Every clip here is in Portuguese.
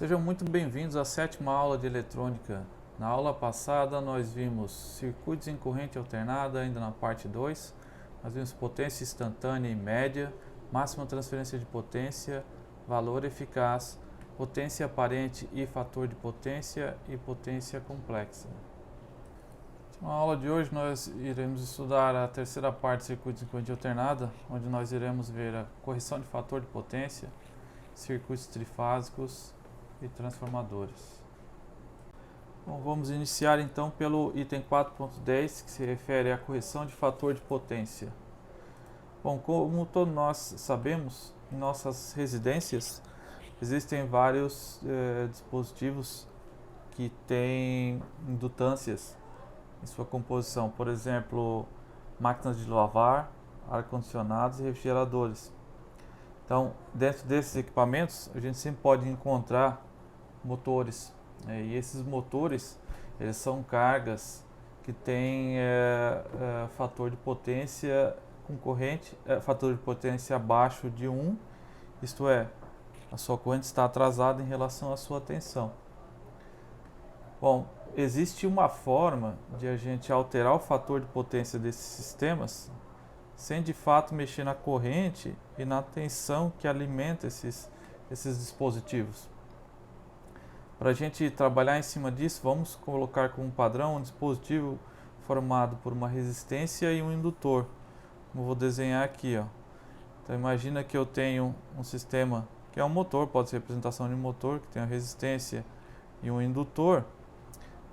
Sejam muito bem-vindos à sétima aula de eletrônica. Na aula passada nós vimos circuitos em corrente alternada, ainda na parte 2. Nós vimos potência instantânea e média, máxima transferência de potência, valor eficaz, potência aparente e fator de potência e potência complexa. Na aula de hoje nós iremos estudar a terceira parte de circuitos em corrente alternada, onde nós iremos ver a correção de fator de potência, circuitos trifásicos e transformadores. Bom, vamos iniciar então pelo item 4.10, que se refere à correção de fator de potência. Bom, como todos nós sabemos, em nossas residências existem vários dispositivos que têm indutâncias em sua composição, por exemplo, máquinas de lavar, ar-condicionados e refrigeradores. Então, dentro desses equipamentos, a gente sempre pode encontrar motores, e esses motores, eles são cargas que têm fator de potência concorrente, fator de potência abaixo de 1, isto é, a sua corrente está atrasada em relação à sua tensão. Bom, existe uma forma de a gente alterar o fator de potência desses sistemas sem de fato mexer na corrente e na tensão que alimenta esses dispositivos. Para a gente trabalhar em cima disso, vamos colocar como padrão um dispositivo formado por uma resistência e um indutor, como eu vou desenhar aqui, ó. Então imagina que eu tenho um sistema que é um motor, pode ser representação de um motor, que tem a resistência e um indutor,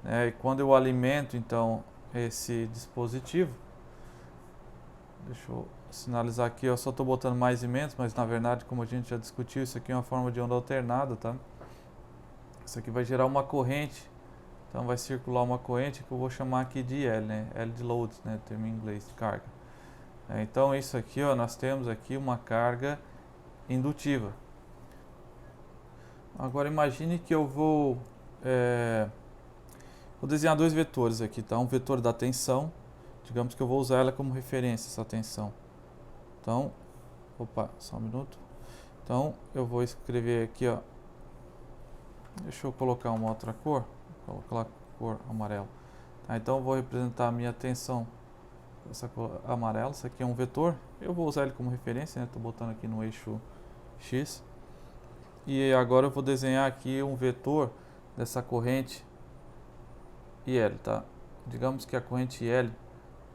né? E quando eu alimento então esse dispositivo, deixa eu sinalizar aqui, eu só estou botando mais e menos, mas na verdade, como a gente já discutiu, isso aqui é uma forma de onda alternada, tá? Isso aqui vai gerar uma corrente, então vai circular uma corrente que eu vou chamar aqui de L, né? L de load, né? Termo em inglês, de carga. Então isso aqui, ó, nós temos aqui uma carga indutiva. Agora imagine que eu vou desenhar dois vetores aqui, tá? Um vetor da tensão, digamos que eu vou usar ela como referência, essa tensão. Então, opa, só um minuto. Então eu vou escrever aqui, ó. Deixa eu colocar uma outra cor, vou colocar a cor amarelo. Tá, então eu vou representar a minha tensão, essa cor amarela, isso aqui é um vetor, eu vou usar ele como referência, né? Estou botando aqui no eixo X. E agora eu vou desenhar aqui um vetor dessa corrente IL, tá? Digamos que a corrente IL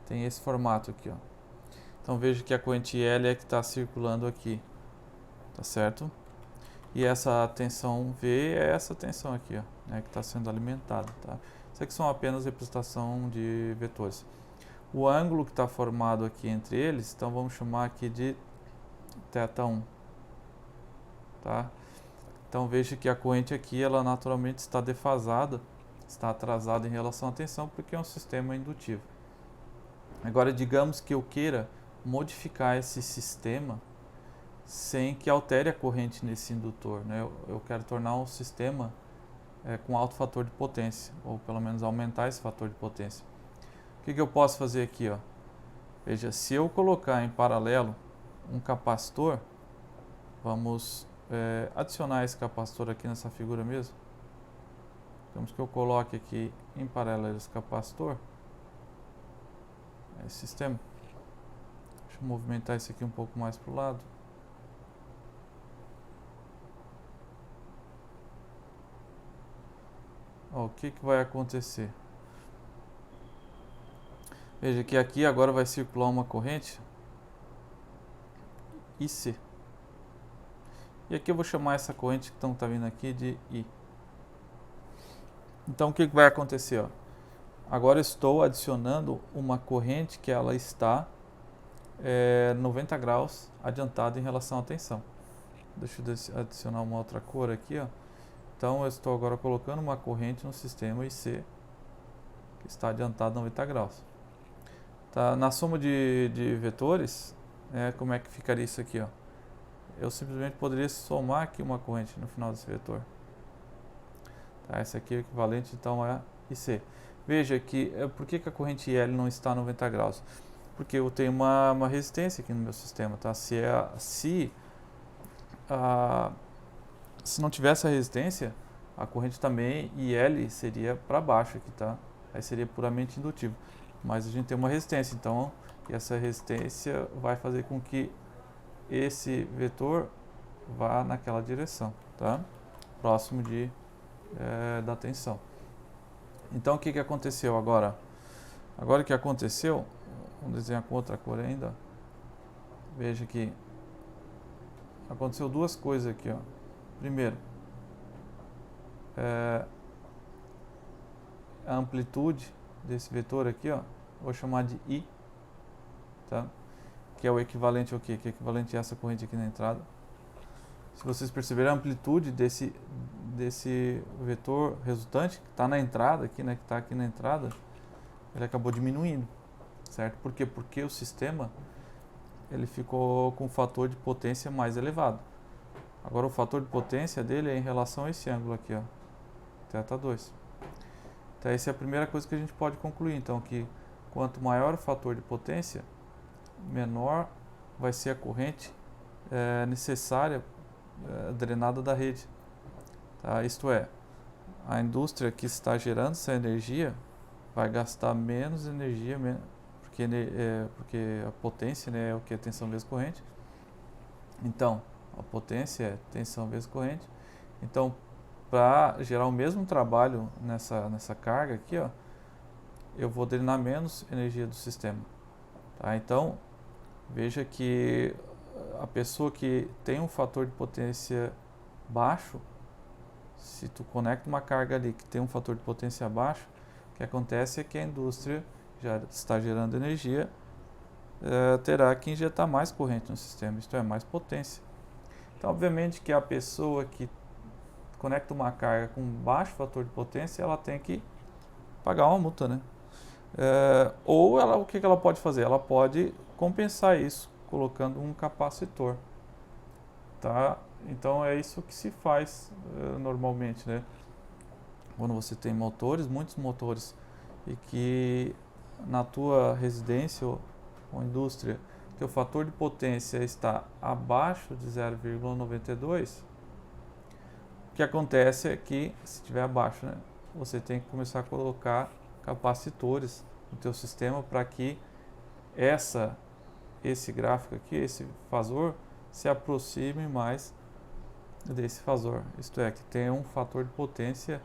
tem esse formato aqui, ó. Então veja que a corrente IL é que está circulando aqui, tá certo? E essa tensão V é essa tensão aqui, ó, né, que está sendo alimentada, tá? Isso aqui são apenas representação de vetores. O ângulo que está formado aqui entre eles, então vamos chamar aqui de θ1, tá? Então veja que a corrente aqui, ela naturalmente está defasada, está atrasada em relação à tensão, porque é um sistema indutivo. Agora, digamos que eu queira modificar esse sistema sem que altere a corrente nesse indutor, né? Eu quero tornar um sistema com alto fator de potência, ou pelo menos aumentar esse fator de potência. O que eu posso fazer aqui, ó? Veja, se eu colocar em paralelo um capacitor, vamos adicionar esse capacitor aqui nessa figura mesmo. Digamos que eu coloque aqui em paralelo esse capacitor, esse sistema. Deixa eu movimentar esse aqui um pouco mais para o lado. Ó, o que vai acontecer? Veja que aqui agora vai circular uma corrente IC. E aqui eu vou chamar essa corrente que está vindo aqui de I. Então o que vai acontecer? Ó? Agora eu estou adicionando uma corrente que ela está 90 graus adiantada em relação à tensão. Deixa eu adicionar uma outra cor aqui, ó. Então eu estou agora colocando uma corrente no sistema IC que está adiantado 90 graus. Tá? Na soma de vetores, como é que ficaria isso aqui? Ó? Eu simplesmente poderia somar aqui uma corrente no final desse vetor. Tá? Esse aqui é o equivalente então a IC. Veja que por que a corrente IL não está a 90 graus? Porque eu tenho uma resistência aqui no meu sistema. Tá? Se não tivesse a resistência, a corrente também, IL seria para baixo aqui, tá? Aí seria puramente indutivo. Mas a gente tem uma resistência, então essa resistência vai fazer com que esse vetor vá naquela direção, tá? Próximo da tensão. Então o que aconteceu agora? Agora o que aconteceu, vamos desenhar com outra cor ainda. Veja que aconteceu duas coisas aqui, ó. Primeiro, a amplitude desse vetor aqui, ó, vou chamar de I, tá? Que é o equivalente ao quê? Que é equivalente a essa corrente aqui na entrada. Se vocês perceberem, a amplitude desse vetor resultante, que está na entrada aqui, né, que está aqui na entrada, ele acabou diminuindo, certo? Por quê? Porque o sistema ele ficou com um fator de potência mais elevado. Agora o fator de potência dele é em relação a esse ângulo aqui, ó, θ2. Então essa é a primeira coisa que a gente pode concluir, então, que quanto maior o fator de potência, menor vai ser a corrente necessária drenada da rede. Tá? Isto é, a indústria que está gerando essa energia vai gastar menos energia, porque a potência, né, é o que é tensão vezes corrente. Então, a potência é tensão vezes corrente. Então, para gerar o mesmo trabalho nessa carga aqui, ó, eu vou drenar menos energia do sistema. Tá? Então, veja que a pessoa que tem um fator de potência baixo, se tu conecta uma carga ali que tem um fator de potência baixo, o que acontece é que a indústria já está gerando energia, terá que injetar mais corrente no sistema, isto é, mais potência. Então, obviamente que a pessoa que conecta uma carga com baixo fator de potência, ela tem que pagar uma multa, né? Ou o que ela pode fazer? Ela pode compensar isso colocando um capacitor, tá? Então é isso que se faz normalmente, né? Quando você tem muitos motores, e que na tua residência ou indústria, teu fator de potência está abaixo de 0,92, o que acontece é que, se estiver abaixo, né, você tem que começar a colocar capacitores no teu sistema para que esse gráfico aqui, esse fasor, se aproxime mais desse fasor. Isto é, que tenha um fator de potência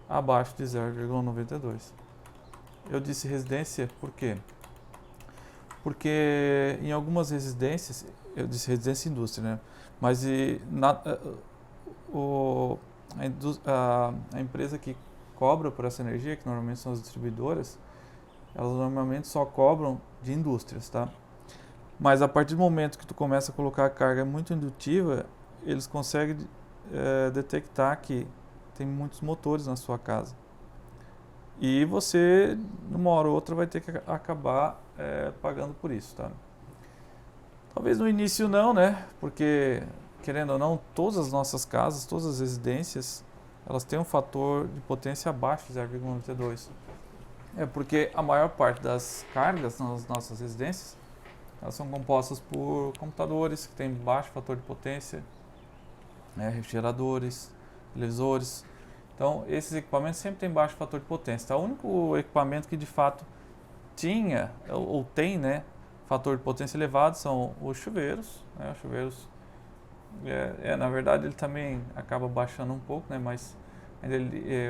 abaixo de 0,92. Eu disse residência por quê? Porque em algumas residências, eu disse residência e indústria, né? Mas a empresa que cobra por essa energia, que normalmente são as distribuidoras, elas normalmente só cobram de indústrias, tá? Mas a partir do momento que tu começa a colocar a carga muito indutiva, eles conseguem detectar que tem muitos motores na sua casa. E você, numa hora ou outra, vai ter que acabar pagando por isso, tá? Talvez no início não, né? Porque, querendo ou não, todas as nossas casas, todas as residências, elas têm um fator de potência abaixo de 0,92. Porque a maior parte das cargas nas nossas residências, elas são compostas por computadores que têm baixo fator de potência, refrigeradores, televisores. Então, esses equipamentos sempre têm baixo fator de potência. Então, o único equipamento que de fato tinha ou tem, né, fator de potência elevado são os chuveiros. Né? Os chuveiros, na verdade, ele também acaba baixando um pouco, né, mas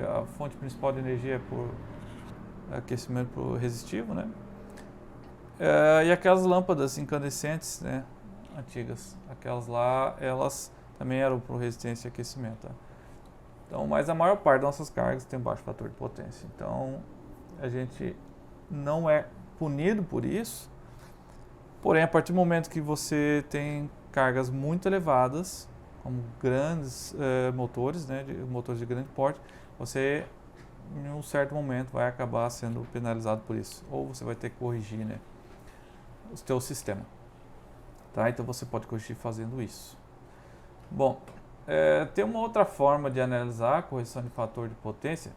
a fonte principal de energia é por aquecimento por resistivo, né? E aquelas lâmpadas incandescentes, né, antigas, aquelas lá, elas também eram por resistência e aquecimento. Tá? Então, mas a maior parte das nossas cargas tem baixo fator de potência. Então, a gente não é punido por isso. Porém, a partir do momento que você tem cargas muito elevadas, como grandes motores, né, motores de grande porte, você, em um certo momento, vai acabar sendo penalizado por isso. Ou você vai ter que corrigir, né, o teu sistema. Tá? Então, você pode corrigir fazendo isso. Bom, tem uma outra forma de analisar a correção de fator de potência,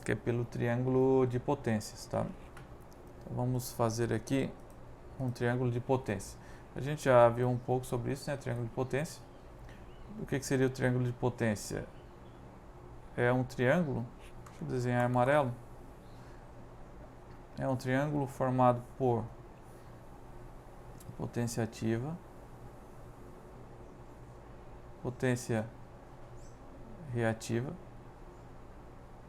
que é pelo triângulo de potências, tá? Então, vamos fazer aqui um triângulo de potência. A gente já viu um pouco sobre isso, né? Triângulo de potência. O que seria o triângulo de potência? é um triângulo, deixa eu desenhar em amarelo, é um triângulo formado por potência ativa, potência reativa,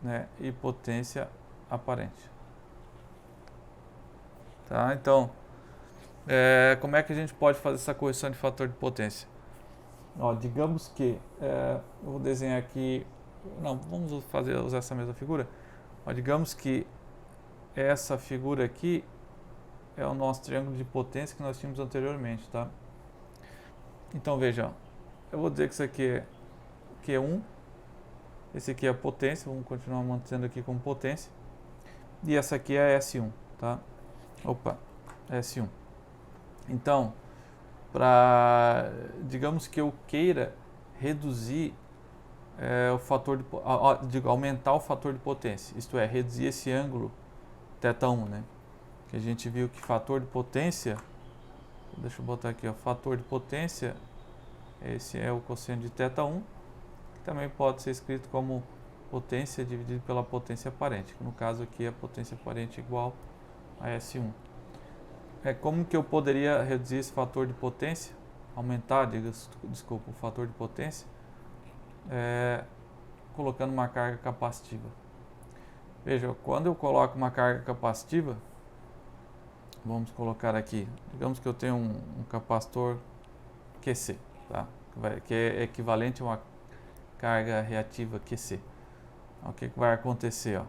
né, e potência aparente. Tá? Então, como é que a gente pode fazer essa correção de fator de potência? Ó, digamos que, eu vou desenhar aqui, não, vamos usar essa mesma figura. Ó, digamos que essa figura aqui é o nosso triângulo de potência que nós tínhamos anteriormente, tá? Então veja, ó, eu vou dizer que isso aqui é Q1, esse aqui é a potência, vamos continuar mantendo aqui como potência, e essa aqui é a S1, tá? Opa, S1. Então, digamos que eu queira reduzir o fator aumentar o fator de potência, isto é, reduzir esse ângulo θ1, né? Que a gente viu que fator de potência, deixa eu botar aqui, ó, fator de potência, esse é o cosseno de θ1, que também pode ser escrito como potência dividido pela potência aparente, que no caso aqui a potência aparente é igual a S1. Como que eu poderia reduzir esse fator de potência, aumentar, desculpa, o fator de potência, colocando uma carga capacitiva. Veja, quando eu coloco uma carga capacitiva, vamos colocar aqui, digamos que eu tenho um capacitor QC, tá? Que é equivalente a uma carga reativa QC. Então, o que vai acontecer? Ó?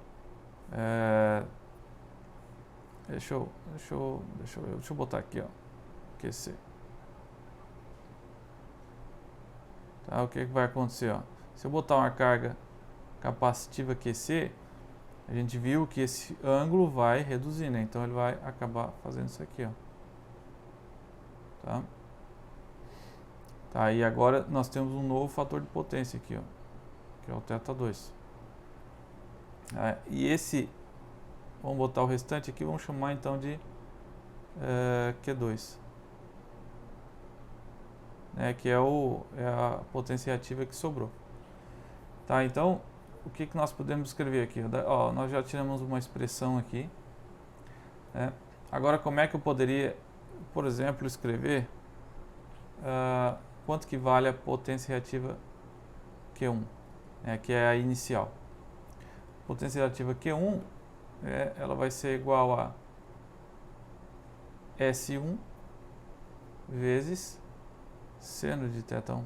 Deixa eu botar aqui, ó, QC. Tá, o que vai acontecer? Ó? Se eu botar uma carga capacitiva QC, a gente viu que esse ângulo vai reduzir, né? Então ele vai acabar fazendo isso aqui, ó. Tá? Tá, e agora nós temos um novo fator de potência aqui, ó, que é o θ2. E esse, vamos botar o restante aqui, vamos chamar então de Q2, né, que é a potência reativa que sobrou. Tá, então, o que nós podemos escrever aqui? Ó, nós já tiramos uma expressão aqui, né? Agora, como é que eu poderia, por exemplo, escrever quanto que vale a potência reativa Q1, que é a inicial? Potência reativa Q1, ela vai ser igual a S1 vezes seno de θ1.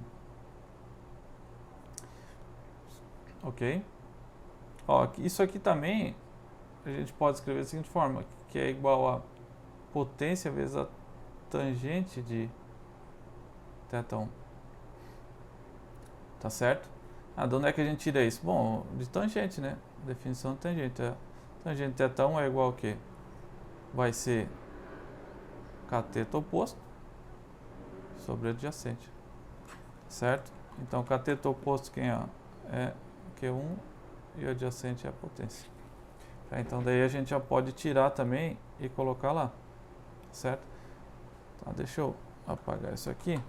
Ok? Ó, isso aqui também a gente pode escrever da seguinte forma, que é igual a potência vezes a tangente de θ1. Tá certo? De onde é que a gente tira isso? Bom, de tangente, né? Definição de tangente. Tangente de θ1 é igual ao quê? Vai ser cateto oposto sobre adjacente. Certo? Então, cateto oposto quem é Q1 e o adjacente é a potência. Tá? Então, daí a gente já pode tirar também e colocar lá. Certo? Tá, deixa eu apagar isso aqui.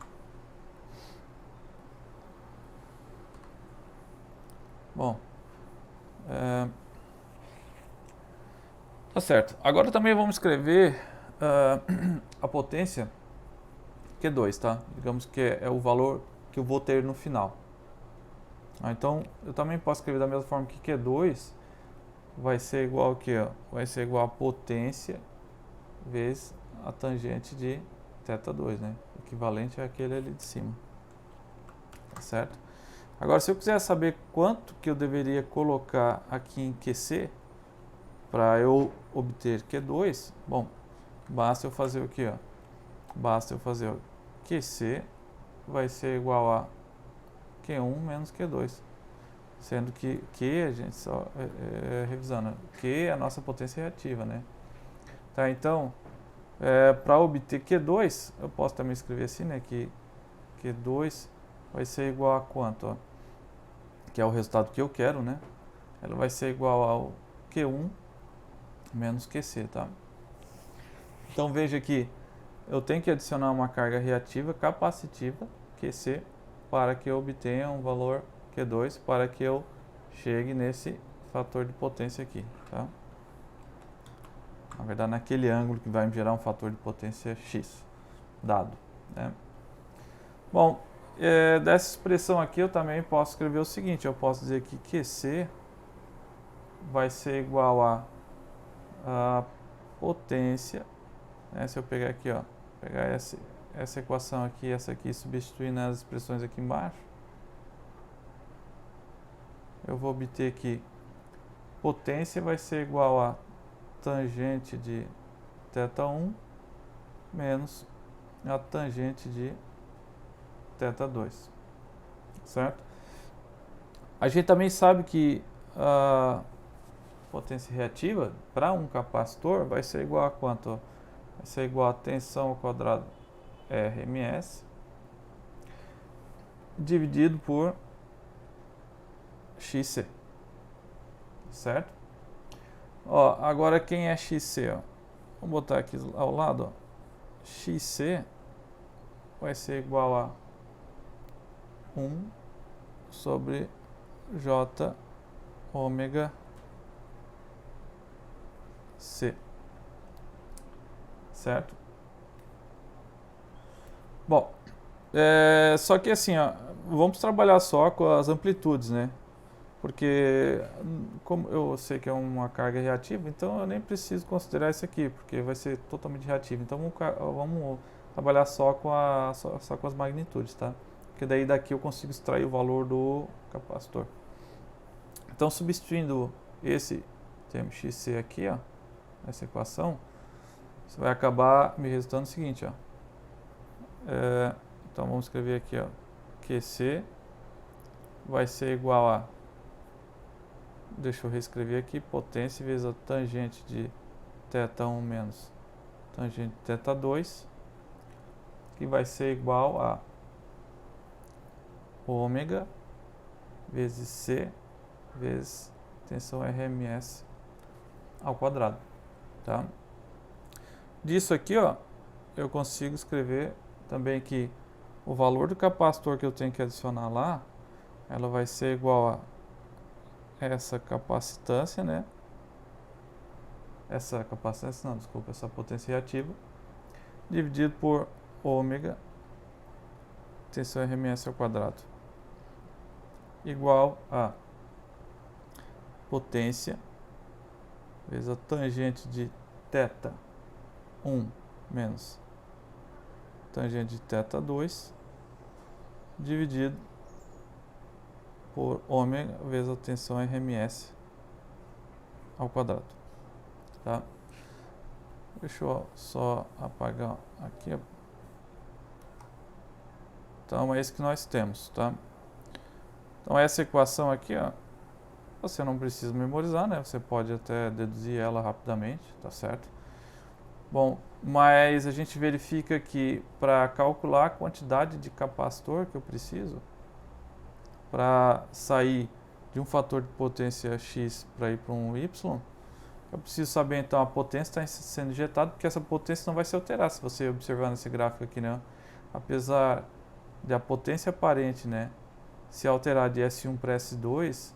Bom, tá certo. Agora também vamos escrever a potência Q2, tá? Digamos que é o valor que eu vou ter no final. Então, eu também posso escrever da mesma forma que Q2 vai ser igual ao que? Vai ser igual a potência vezes a tangente de θ2, né? Equivalente àquele ali de cima. Tá certo? Agora, se eu quiser saber quanto que eu deveria colocar aqui em QC para eu obter Q2, bom, basta eu fazer o que? Basta eu fazer o QC vai ser igual a Q1 menos Q2. Sendo que Q, a gente só revisando, Q é a nossa potência reativa, né? Tá, então, para obter Q2, eu posso também escrever assim, né? Que Q2 vai ser igual a quanto? Ó? Que é o resultado que eu quero, né? Ela vai ser igual ao Q1 menos QC, tá? Então veja que eu tenho que adicionar uma carga reativa capacitiva, QC, para que eu obtenha um valor Q2, para que eu chegue nesse fator de potência aqui, tá? Na verdade, naquele ângulo que vai me gerar um fator de potência x dado, né? Bom, dessa expressão aqui eu também posso escrever o seguinte, eu posso dizer que QC vai ser igual a potência, né? Se eu pegar aqui, ó, pegar essa equação aqui e essa aqui, substituir nas expressões aqui embaixo, eu vou obter que potência vai ser igual a tangente de θ1 menos a tangente de θ2, certo? A gente também sabe que a potência reativa para um capacitor vai ser igual a quanto? Vai ser igual a tensão ao quadrado Rms dividido por XC, certo? Ó, agora quem é XC? Ó? Vamos botar aqui ao lado. Ó. XC vai ser igual a 1 sobre J ômega C, certo? Bom, só que assim, ó, vamos trabalhar só com as amplitudes, né? Porque como eu sei que é uma carga reativa, então eu nem preciso considerar isso aqui, porque vai ser totalmente reativo. Então vamos trabalhar só com as magnitudes, tá? Porque daí daqui eu consigo extrair o valor do capacitor. Então substituindo esse termo XC aqui, ó, essa equação, isso vai acabar me resultando o seguinte, ó. Então vamos escrever aqui, ó, QC vai ser igual a, deixa eu reescrever aqui, potência vezes a tangente de θ1 menos tangente de θ2, que vai ser igual a ômega vezes C vezes tensão Rms ao quadrado, tá? Disso aqui, ó, eu consigo escrever também que o valor do capacitor que eu tenho que adicionar lá, ela vai ser igual a essa capacitância, né? Essa capacitância, não, desculpa, essa potência reativa, dividido por ômega tensão Rms ao quadrado, igual a potência vezes a tangente de θ1 menos tangente de θ2 dividido por ômega vezes a tensão Rms ao quadrado, tá? Deixa eu só apagar aqui. Então é isso que nós temos, tá? Então essa equação aqui, ó, você não precisa memorizar, né? Você pode até deduzir ela rapidamente, tá certo? Bom, mas a gente verifica que para calcular a quantidade de capacitor que eu preciso, para sair de um fator de potência x para ir para um y, eu preciso saber então a potência está sendo injetada, porque essa potência não vai se alterar, se você observar nesse gráfico aqui, né? Apesar de a potência aparente, né, se alterar de S1 para S2,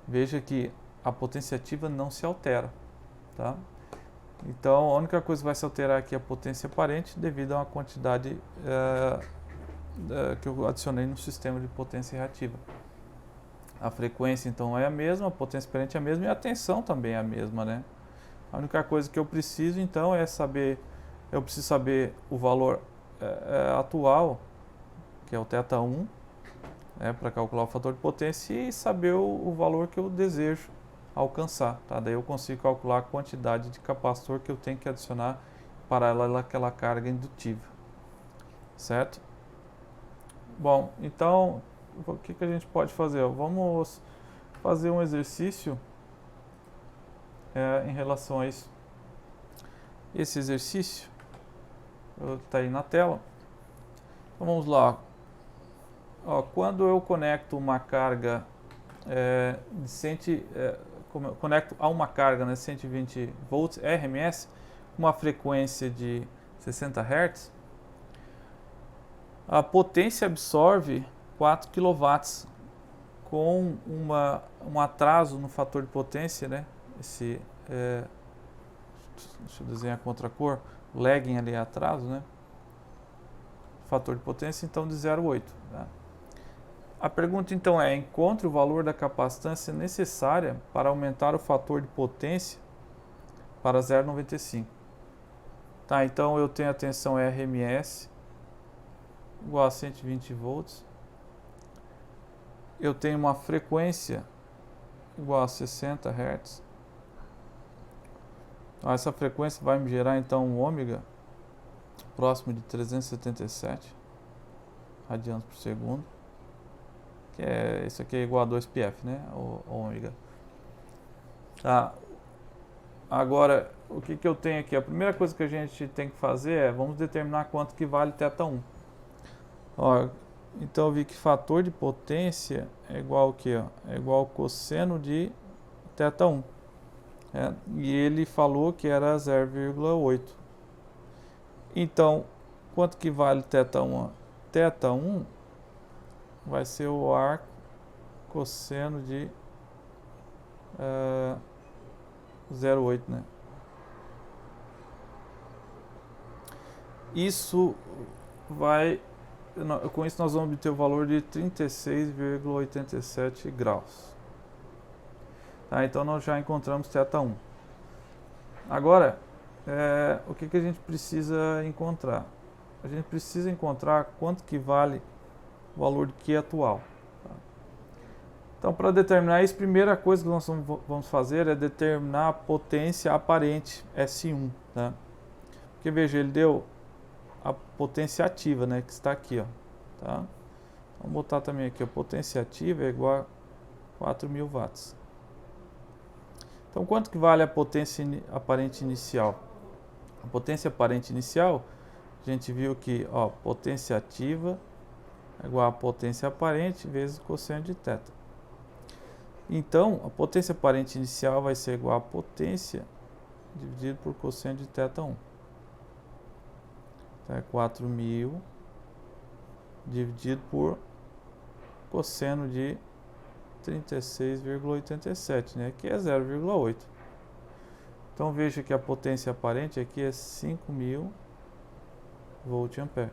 veja que a potência ativa não se altera, tá? Então a única coisa que vai se alterar aqui é a potência aparente devido a uma quantidade que eu adicionei no sistema de potência reativa. A frequência então é a mesma, a potência aparente é a mesma e a tensão também é a mesma, né? A única coisa que eu preciso então é saber, eu preciso saber o valor atual, que é o θ1, né, para calcular o fator de potência e saber o valor que eu desejo alcançar, tá? Daí eu consigo calcular a quantidade de capacitor que eu tenho que adicionar paralela àquela carga indutiva, certo? Bom, então o que a gente pode fazer? Vamos fazer um exercício em relação a isso. Esse exercício está aí na tela. Então vamos lá. Ó, quando eu conecto uma carga conecto a uma carga, né, 120 volts RMS, com uma frequência de 60 Hz, a potência absorve 4 kW com um atraso no fator de potência, né? Deixa eu desenhar com outra cor, lagging ali atraso, né? Fator de potência, então, de 0,8. Tá? A pergunta, então, é: encontre o valor da capacitância necessária para aumentar o fator de potência para 0,95. Tá, então eu tenho a tensão RMS igual a 120 volts. Eu tenho uma frequência igual a 60 Hz. Essa frequência vai me gerar então um ômega próximo de 377 radianos por segundo, que isso aqui é igual a 2πf, né, o ômega. Tá. Agora, o que eu tenho aqui? A primeira coisa que a gente tem que fazer é, vamos determinar quanto que vale θ1. Ó, então eu vi que fator de potência é igual ao quê? É igual ao cosseno de θ1. E ele falou que era 0,8. Então, quanto que vale θ1? θ1 vai ser o arco cosseno de 0,8, né? Isso vai... Com isso nós vamos obter o valor de 36,87 graus. Tá, então nós já encontramos θ1. Agora, o que a gente precisa encontrar? A gente precisa encontrar quanto que vale o valor de Q atual. Tá? Então, para determinar isso, a primeira coisa que nós vamos fazer é determinar a potência aparente, S1. Tá? Porque, veja, ele deu a potência ativa, né, que está aqui. Ó, tá? Vamos botar também aqui, a potência ativa é igual a 4.000 watts. Então, quanto que vale a potência aparente inicial? A potência aparente inicial, a gente viu que, ó, potência ativa é igual a potência aparente vezes o cosseno de θ. Então, a potência aparente inicial vai ser igual a potência dividido por cosseno de θ1. Então, é 4.000 dividido por cosseno de 36,87, né, que é 0,8. Então veja que a potência aparente aqui é 5.000 volt-ampere.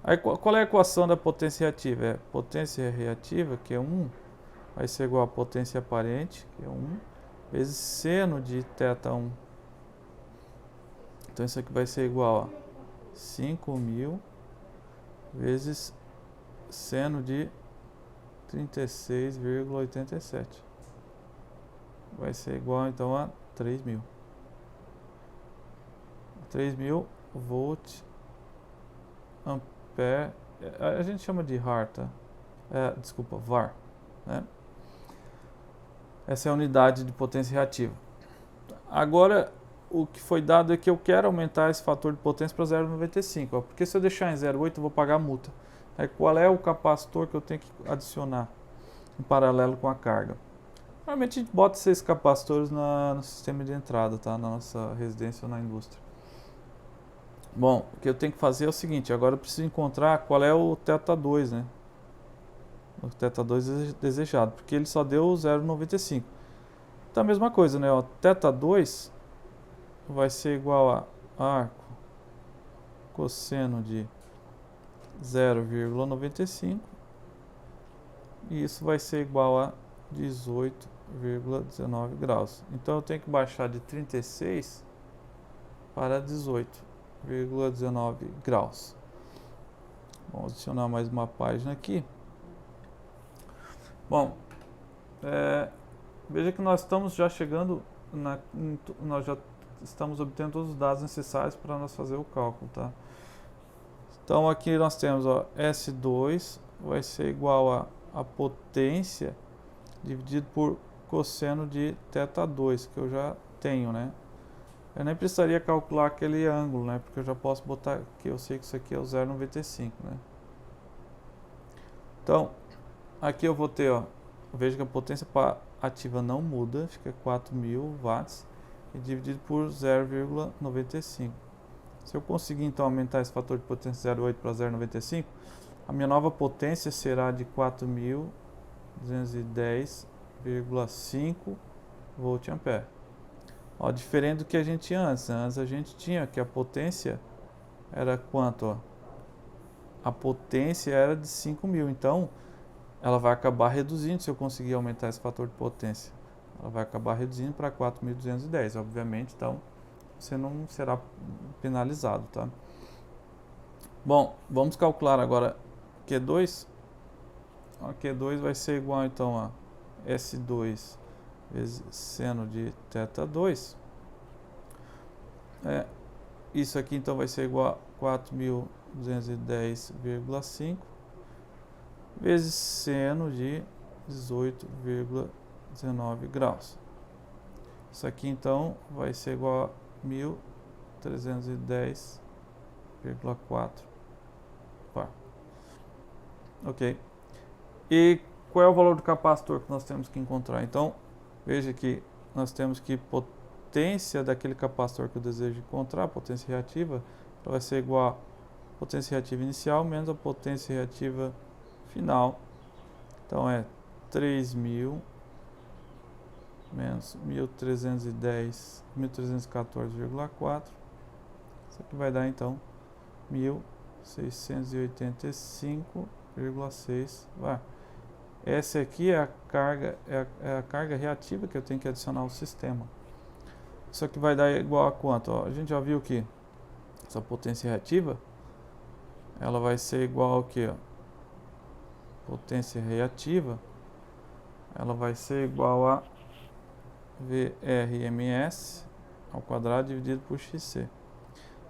Aí qual é a equação da potência reativa? É potência reativa, que é 1, vai ser igual a potência aparente, que é 1, vezes seno de θ1. Então isso aqui vai ser igual a 5.000 vezes seno de 36,87. Vai ser igual então a 3.000. 3.000 volt ampere. A gente chama de var, tá? Desculpa, var, né? Essa é a unidade de potência reativa. Agora, o que foi dado é que eu quero aumentar esse fator de potência para 0,95. Porque se eu deixar em 0,8, eu vou pagar multa. Aí, qual é o capacitor que eu tenho que adicionar em paralelo com a carga? Normalmente a gente bota 6 capacitores no sistema de entrada, tá? Na nossa residência ou na indústria. Bom, o que eu tenho que fazer é o seguinte: agora eu preciso encontrar qual é o θ2, né? O θ2 desejado, porque ele só deu 0,95. Então a mesma coisa, né? O θ2 vai ser igual a arco cosseno de 0,95 e isso vai ser igual a 18,19 graus. Então eu tenho que baixar de 36 para 18,19 graus. Vamos adicionar mais uma página aqui. Bom, veja que nós estamos já chegando, nós já estamos obtendo todos os dados necessários para nós fazer o cálculo, tá? Então aqui nós temos, ó, S2 vai ser igual a potência dividido por cosseno de θ2, que eu já tenho, né? Eu nem precisaria calcular aquele ângulo, né? Porque eu já posso botar aqui, eu sei que isso aqui é o 0,95, né? Então, aqui eu vou ter, ó, veja que a potência ativa não muda, fica 4.000 watts, e dividido por 0,95. Se eu conseguir então aumentar esse fator de potência 0,8 para 0,95, a minha nova potência será de 4.210,5 volt-ampere. Ó, diferente do que a gente tinha antes. Antes a gente tinha que a potência era quanto? Ó? A potência era de 5.000, então ela vai acabar reduzindo se eu conseguir aumentar esse fator de potência. Ela vai acabar reduzindo para 4.210, obviamente, então você não será penalizado, tá? Bom, vamos calcular agora Q2. A Q2 vai ser igual então a S2 vezes seno de θ2. Isso aqui então vai ser igual a 4.210,5 vezes seno de 18,19 graus. Isso aqui então vai ser igual a 1.310,4 var. Ok. E qual é o valor do capacitor que nós temos que encontrar? Então, veja que nós temos que potência daquele capacitor que eu desejo encontrar, a potência reativa, vai ser igual a potência reativa inicial menos a potência reativa final. Então é 3.000 menos 1.314,4. Isso aqui vai dar então 1.685,6 var. Essa aqui é a carga reativa que eu tenho que adicionar ao sistema. Isso aqui vai dar igual a quanto? Ó, a gente já viu que essa potência reativa ela vai ser igual ao que? Potência reativa ela vai ser igual a VRMS ao quadrado dividido por XC.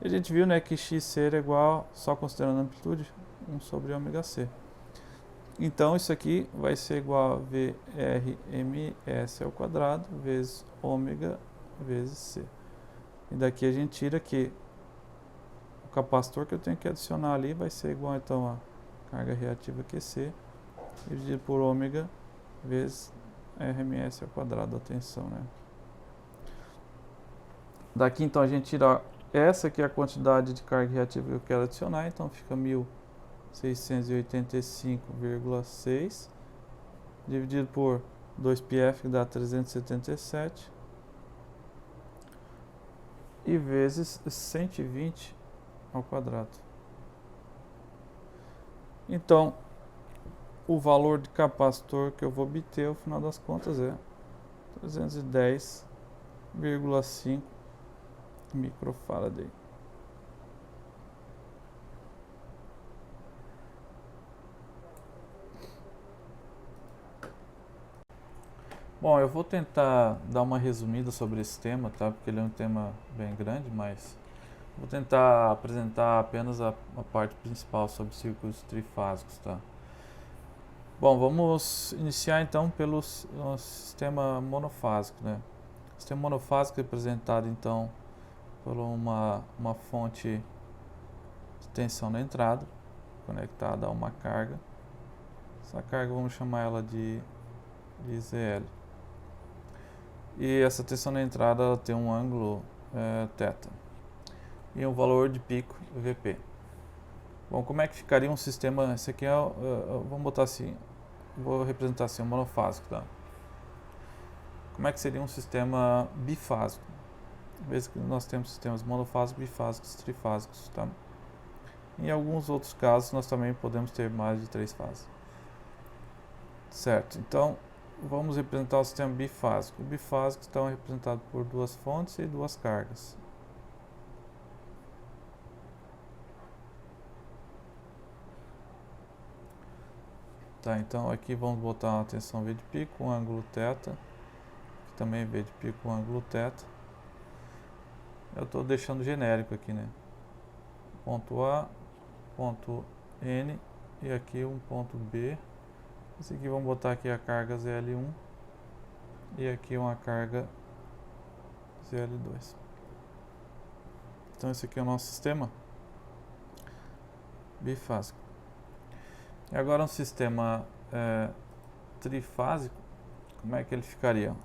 E a gente viu, né, que XC era igual, só considerando a amplitude, 1 sobre ômega C. Então isso aqui vai ser igual a VRMS ao quadrado vezes ômega vezes C. E daqui a gente tira que o capacitor que eu tenho que adicionar ali vai ser igual então a carga reativa QC dividido por ômega vezes RMS ao quadrado da tensão, né? Daqui então a gente tira essa que é a quantidade de carga reativa que eu quero adicionar, então fica 1.685,6 dividido por 2πf que dá 377 e vezes 120 ao quadrado. Então, o valor de capacitor que eu vou obter, ao final das contas, é 310,5 microfarad. Bom, eu vou tentar dar uma resumida sobre esse tema, tá? Porque ele é um tema bem grande, mas vou tentar apresentar apenas a parte principal sobre circuitos trifásicos, tá? Bom, vamos iniciar então pelo sistema monofásico, né? O sistema monofásico é representado então por uma fonte de tensão na entrada, conectada a uma carga. Essa carga vamos chamar ela de ZL. E essa tensão na entrada ela tem um ângulo θ e um valor de pico Vp. Bom, como é que ficaria um sistema? Esse aqui vamos botar assim, vou representar assim, um monofásico, tá? Como é que seria um sistema bifásico? Veja que nós temos sistemas monofásicos, bifásicos, trifásicos, tá? Em alguns outros casos nós também podemos ter mais de 3 fases. Certo, então vamos representar o sistema bifásico. O bifásico está representado por 2 fontes e 2 cargas. Tá, então aqui vamos botar uma tensão V de pico, um ângulo θ, aqui também V de pico, um ângulo θ. Eu estou deixando genérico aqui, né? Ponto A, ponto N e aqui um ponto B. Esse aqui vamos botar aqui a carga ZL1 e aqui uma carga ZL2. Então esse aqui é o nosso sistema bifásico. E agora um sistema trifásico, como é que ele ficaria?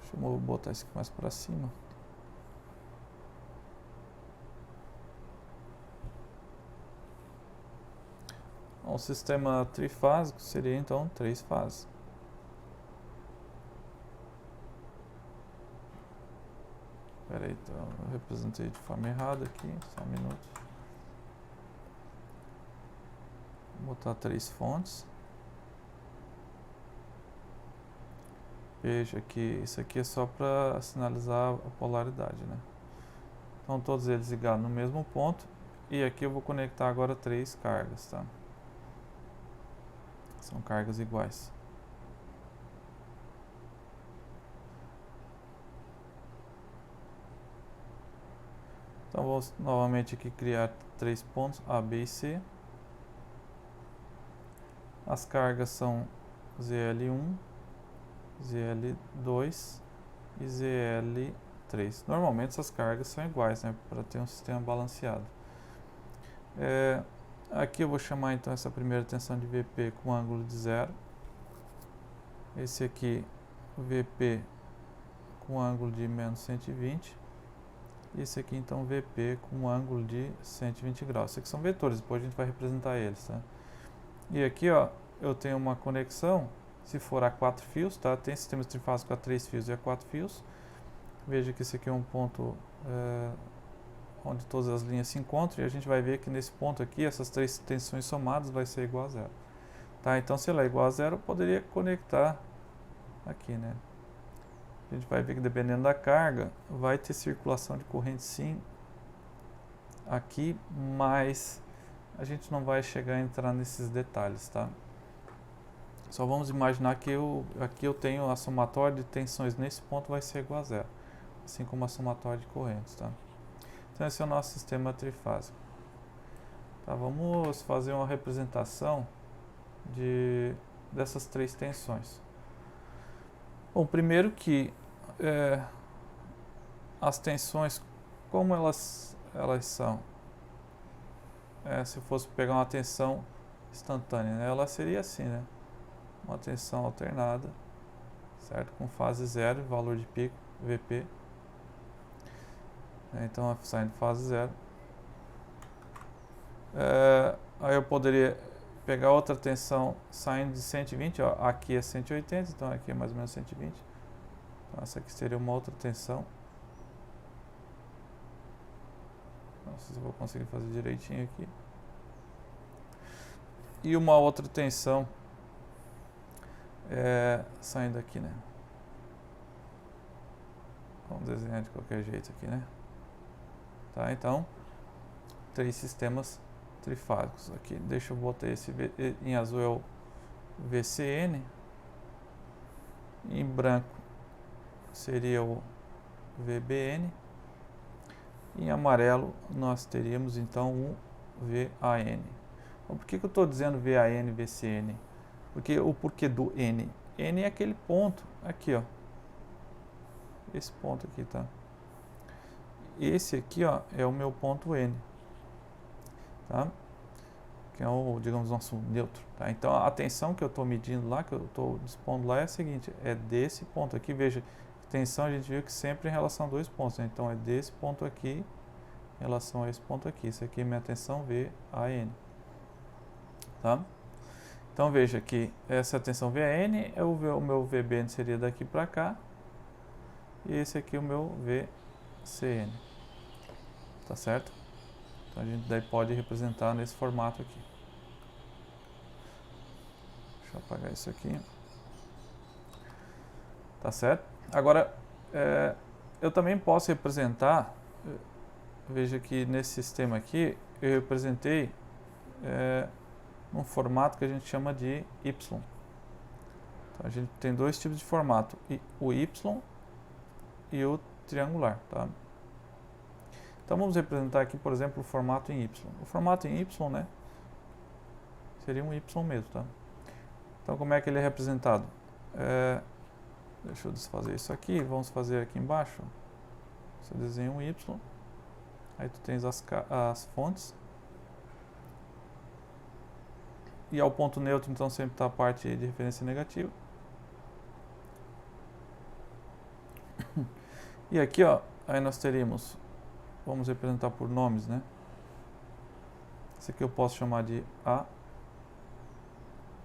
Deixa eu botar isso aqui mais para cima. O sistema trifásico seria então 3 fases. Espera aí, então, eu representei de forma errada aqui, só um minuto. Vou botar 3 fontes. Veja que isso aqui é só para sinalizar a polaridade, né? Então todos eles ligados no mesmo ponto. E aqui eu vou conectar agora 3 cargas, tá? São cargas iguais. Então vou novamente aqui criar 3 pontos A, B e C. As cargas são ZL1, ZL2 e ZL3. Normalmente essas cargas são iguais, né, para ter um sistema balanceado. Aqui eu vou chamar então essa primeira tensão de VP com ângulo de 0. Esse aqui, VP com ângulo de menos 120. E esse aqui então VP com ângulo de 120 graus. Esses aqui são vetores, depois a gente vai representar eles, tá? E aqui, ó, eu tenho uma conexão, se for a 4 fios, tá? Tem sistemas trifásicos a 3 fios e a 4 fios. Veja que esse aqui é um ponto onde todas as linhas se encontram, e a gente vai ver que nesse ponto aqui, essas 3 tensões somadas vai ser igual a 0. Tá? Então, se ela é igual a 0, eu poderia conectar aqui, né? A gente vai ver que dependendo da carga, vai ter circulação de corrente sim aqui, mas a gente não vai chegar a entrar nesses detalhes, tá? Só vamos imaginar que aqui eu tenho a somatória de tensões nesse ponto vai ser igual a 0, assim como a somatória de correntes, tá? Então esse é o nosso sistema trifásico. Tá, vamos fazer uma representação dessas 3 tensões. Bom, primeiro que as tensões, como elas são, se fosse pegar uma tensão instantânea, né, ela seria assim, né? Uma tensão alternada, certo? Com fase 0, valor de pico, VP. Então, saindo de fase 0. Aí eu poderia pegar outra tensão saindo de 120, ó, aqui é 180, então aqui é mais ou menos 120. Então, essa aqui seria uma outra tensão. Não sei se eu vou conseguir fazer direitinho aqui. E uma outra tensão saindo aqui, né? Vamos desenhar de qualquer jeito aqui, né? Tá, então, 3 sistemas trifásicos aqui. Deixa eu botar esse em azul é o VCN, em branco seria o VBN, e em amarelo nós teríamos então o VAN. Então, por que eu estou dizendo VAN e VCN? Porque o porquê do N? N é aquele ponto aqui, ó. Esse ponto aqui, tá? Esse aqui, ó, é o meu ponto N, tá? Que é o, digamos, nosso neutro, tá? Então a tensão que eu estou medindo lá, que eu estou dispondo lá é a seguinte, é desse ponto aqui. Veja, tensão a gente viu que sempre em relação a 2 pontos, né? Então é desse ponto aqui em relação a esse ponto aqui. Isso aqui é minha tensão VAN, tá? Então veja que essa tensão VAN, o meu VBN seria daqui para cá, e esse aqui é o meu VCN, tá certo? Então a gente daí pode representar nesse formato aqui. Deixa eu apagar isso aqui. Tá certo? Agora, eu também posso representar, veja que nesse sistema aqui, eu representei num formato que a gente chama de Y. Então, a gente tem 2 tipos de formato, o Y e o triangular, tá? Então vamos representar aqui, por exemplo, o formato em Y. O formato em Y, né, seria um Y mesmo, tá? Então como é que ele é representado? Deixa eu desfazer isso aqui, vamos fazer aqui embaixo. Você desenha um Y, aí tu tens as fontes. E ao ponto neutro, então, sempre está a parte de referência negativa. E aqui, ó, aí nós teríamos, vamos representar por nomes, né? Esse aqui eu posso chamar de A,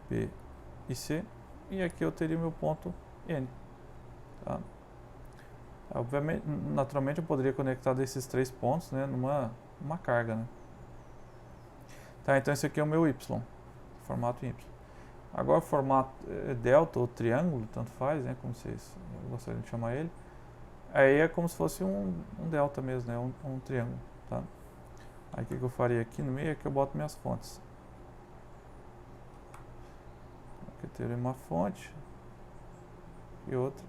B e C. E aqui eu teria meu ponto N. Tá? Obviamente, naturalmente eu poderia conectar desses 3 pontos, né, numa carga. Né? Tá, então esse aqui é o meu Y, formato Y. Agora o formato delta ou triângulo, tanto faz, né, como vocês gostariam de chamar ele. Aí é como se fosse um delta mesmo, né, um triângulo. Tá? Aí o que eu faria aqui no meio é que eu boto minhas fontes. Aqui eu teria uma fonte, e outra,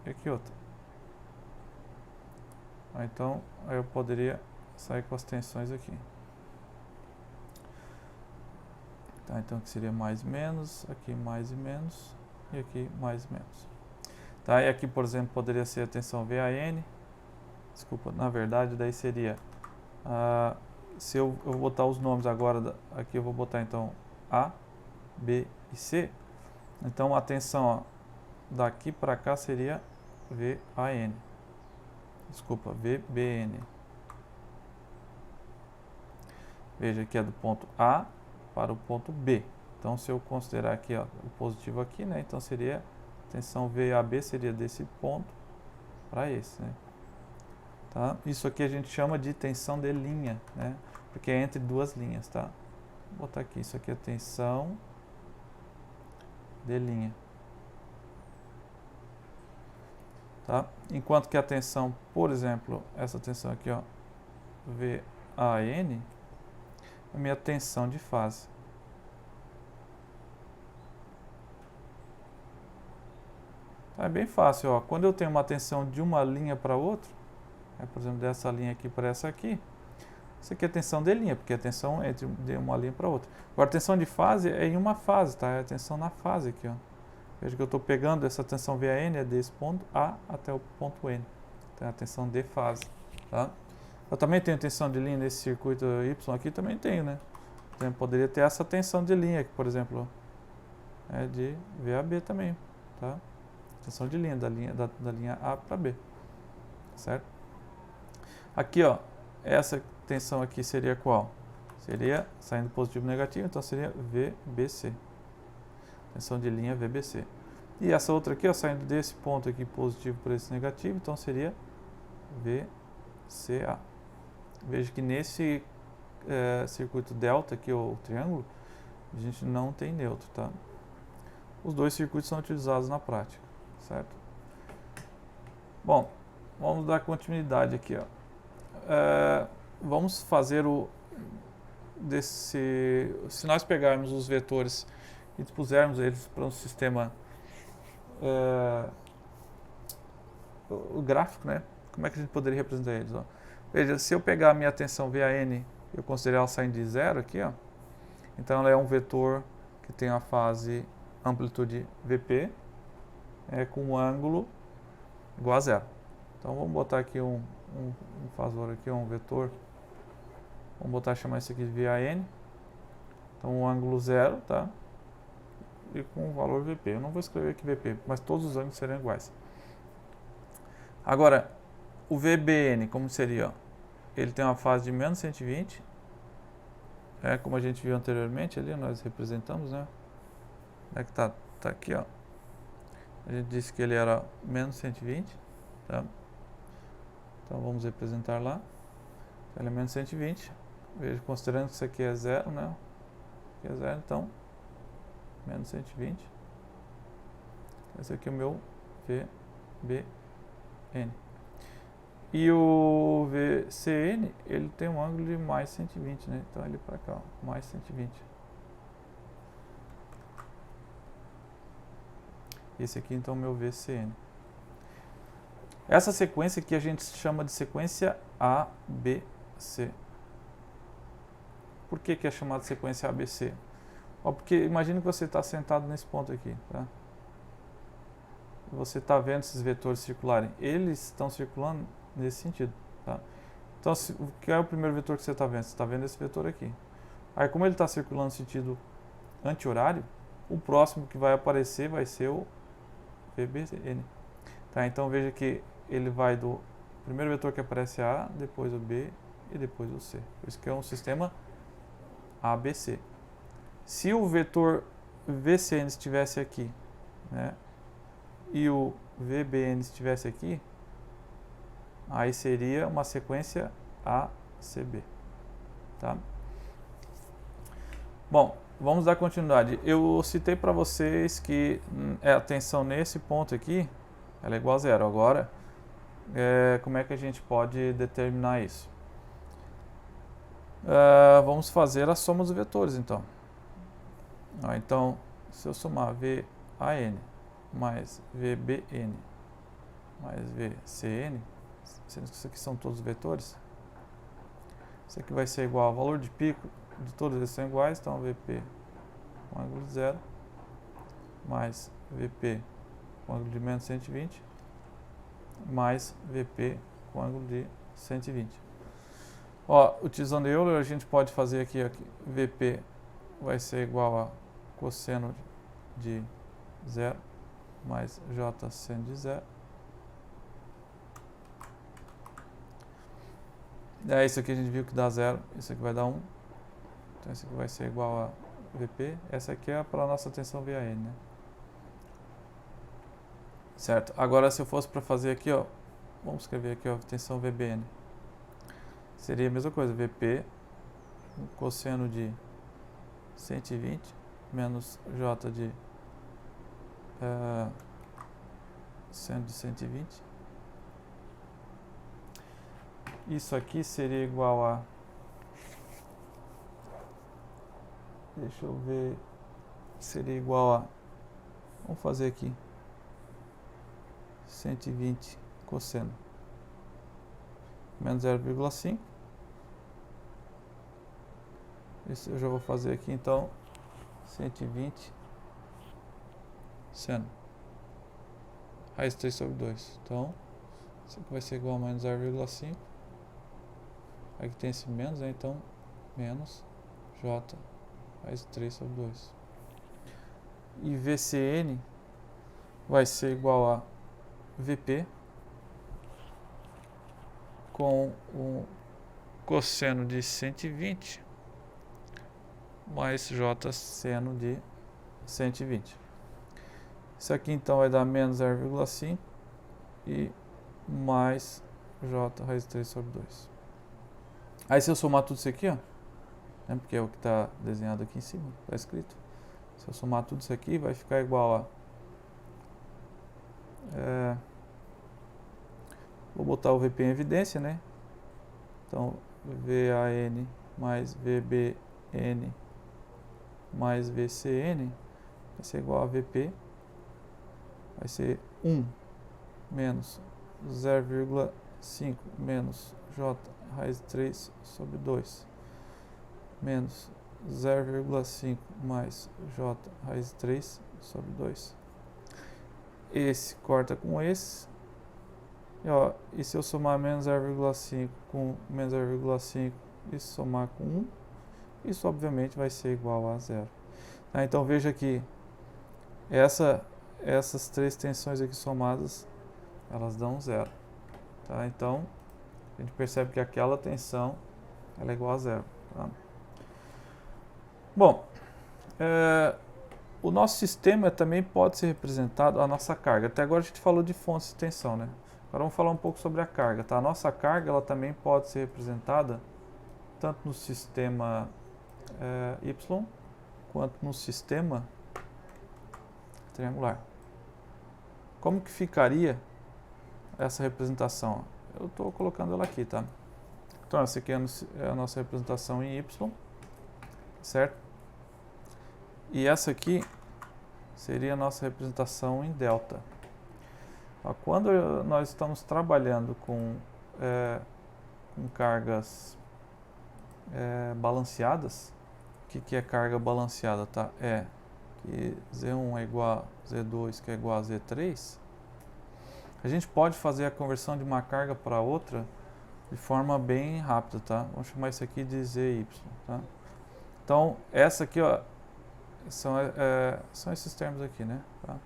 e aqui outra. Então aí eu poderia sair com as tensões aqui. Tá, então aqui seria mais e menos, aqui mais e menos, e aqui mais e menos. Tá, e aqui, por exemplo, poderia ser a tensão VAN. Desculpa, na verdade, daí seria... se eu vou botar os nomes agora, aqui eu vou botar então A, B e C. Então a tensão, ó, daqui para cá seria VAN. Desculpa, VBN. Veja que é do ponto A para o ponto B. Então se eu considerar aqui, ó, o positivo aqui, né, então seria a tensão VAB seria desse ponto para esse, né? Tá? Isso aqui a gente chama de tensão de linha, né? Porque é entre duas linhas, tá? Vou botar aqui, isso aqui é tensão de linha. Tá? Enquanto que a tensão, por exemplo, essa tensão aqui, ó, VAN, é a minha tensão de fase. Tá? É bem fácil, ó. Quando eu tenho uma tensão de uma linha para outra, por exemplo, dessa linha aqui para essa aqui, isso aqui é tensão de linha, porque é a tensão é de uma linha para outra. Agora, a tensão de fase é em uma fase, tá? É a tensão na fase aqui, ó. Veja que eu estou pegando essa tensão VAN, é desse ponto A até o ponto N. Então, é a tensão de fase, tá? Eu também tenho tensão de linha nesse circuito Y aqui, também tenho, né? Então, poderia ter essa tensão de linha aqui, por exemplo, é de VAB também, tá? Tensão de linha, da linha A para B, certo? Aqui, ó, essa tensão aqui seria qual? Seria saindo positivo e negativo, então seria VBC. Tensão de linha VBC. E essa outra aqui, ó, saindo desse ponto aqui positivo para esse negativo, então seria VCA. Veja que nesse circuito delta aqui, ou triângulo, a gente não tem neutro, tá? Os dois circuitos são utilizados na prática, certo? Bom, vamos dar continuidade aqui, ó. Vamos fazer se nós pegarmos os vetores e dispusermos eles para um sistema o gráfico, né? Como é que a gente poderia representar eles? Ó? Veja, se eu pegar a minha tensão VAN, eu considerar ela saindo de zero aqui, ó, então ela é um vetor que tem a fase amplitude VP com um ângulo igual a zero. Então vamos botar aqui um fasor aqui, um vetor. Vamos chamar isso aqui de VAN. Então um ângulo zero, tá? E com o valor VP. Eu não vou escrever aqui VP, mas todos os ângulos serão iguais. Agora, o VBN, como seria? Ó? Ele tem uma fase de menos 120. Como a gente viu anteriormente ali, nós representamos, né? Que tá aqui, ó. A gente disse que ele era menos 120, tá? Então vamos representar lá. Ele é menos 120. Veja, considerando que isso aqui é zero, né? Aqui é zero, então menos 120. Esse aqui é o meu VBN. E o VCN, ele tem um ângulo de mais 120, né? Então ele para cá, ó, mais 120. Esse aqui então é o meu VCN. Essa sequência aqui a gente chama de sequência ABC. Por que é chamada de sequência ABC? Porque imagine que você está sentado nesse ponto aqui, tá? Você está vendo esses vetores circularem. Eles estão circulando nesse sentido, tá? Então, o que é o primeiro vetor que você está vendo? Você está vendo esse vetor aqui. Aí, como ele está circulando no sentido anti-horário, o próximo que vai aparecer vai ser o VBN. Tá? Então, veja que ele vai do primeiro vetor que aparece A, depois o B e depois o C. Por isso que é um sistema ABC. Se o vetor VCN estivesse aqui, né, e o VBN estivesse aqui, aí seria uma sequência ACB, tá? Bom, vamos dar continuidade. Eu citei para vocês que a tensão nesse ponto aqui, ela é igual a zero. Agora, como é que a gente pode determinar isso? Vamos fazer a soma dos vetores, então. Então, se eu somar VAN mais VBN mais VCN, sendo que isso aqui são todos vetores, isso aqui vai ser igual ao valor de pico de todos eles são iguais, então VP com ângulo de 0 mais VP com ângulo de menos 120 mais VP com ângulo de 120. Ó, utilizando Euler, a gente pode fazer aqui, VP vai ser igual a cosseno de 0 mais J seno de 0. Isso aqui a gente viu que dá 0, isso aqui vai dar 1. Então isso aqui vai ser igual a VP. Essa aqui é para a nossa tensão VAN, né? Certo? Agora se eu fosse para fazer aqui, ó, vamos escrever aqui, ó, tensão VBN. Seria a mesma coisa, VP cosseno de 120 menos J de seno de 120. Isso aqui seria igual a, deixa eu ver, seria igual a, vamos fazer aqui, 120 cosseno menos 0,5. Isso eu já vou fazer aqui, então, 120 seno raiz 3 sobre 2. Então, isso aqui vai ser igual a menos 0,5. Aqui tem esse menos, né? Então, menos J raiz 3 sobre 2. E VCN vai ser igual a VP com o cosseno de 120 mais J seno de 120. Isso aqui então vai dar menos 0,5 e mais J raiz 3 sobre 2. Aí se eu somar tudo isso aqui, ó, né, porque é o que está desenhado aqui em cima, está escrito. Se eu somar tudo isso aqui, vai ficar igual a... vou botar o VP em evidência, né? Então, VAN mais VBN mais VCN vai ser igual a VP. Vai ser 1 menos 0,5 menos J raiz 3 sobre 2 menos 0,5 mais J raiz 3 sobre 2. Esse corta com esse. E se eu somar menos 0,5 com menos 0,5 e somar com 1, isso obviamente vai ser igual a 0. Então veja que essas três tensões aqui somadas, elas dão 0. Tá? Então a gente percebe que aquela tensão ela é igual a 0. Tá? Bom, o nosso sistema também pode ser representado, a nossa carga. Até agora a gente falou de fontes de tensão, né? Agora vamos falar um pouco sobre a carga. Tá? A nossa carga ela também pode ser representada tanto no sistema Y quanto no sistema triangular. Como que ficaria essa representação? Eu estou colocando ela aqui, tá? Então essa aqui é a nossa representação em Y, certo? E essa aqui seria a nossa representação em delta. Quando nós estamos trabalhando com cargas balanceadas, o que é carga balanceada? Tá? É que Z1 é igual a Z2, que é igual a Z3. A gente pode fazer a conversão de uma carga para outra de forma bem rápida, tá? Vamos chamar isso aqui de ZY, tá? Então, essa aqui, ó, são esses termos aqui, né? Tá?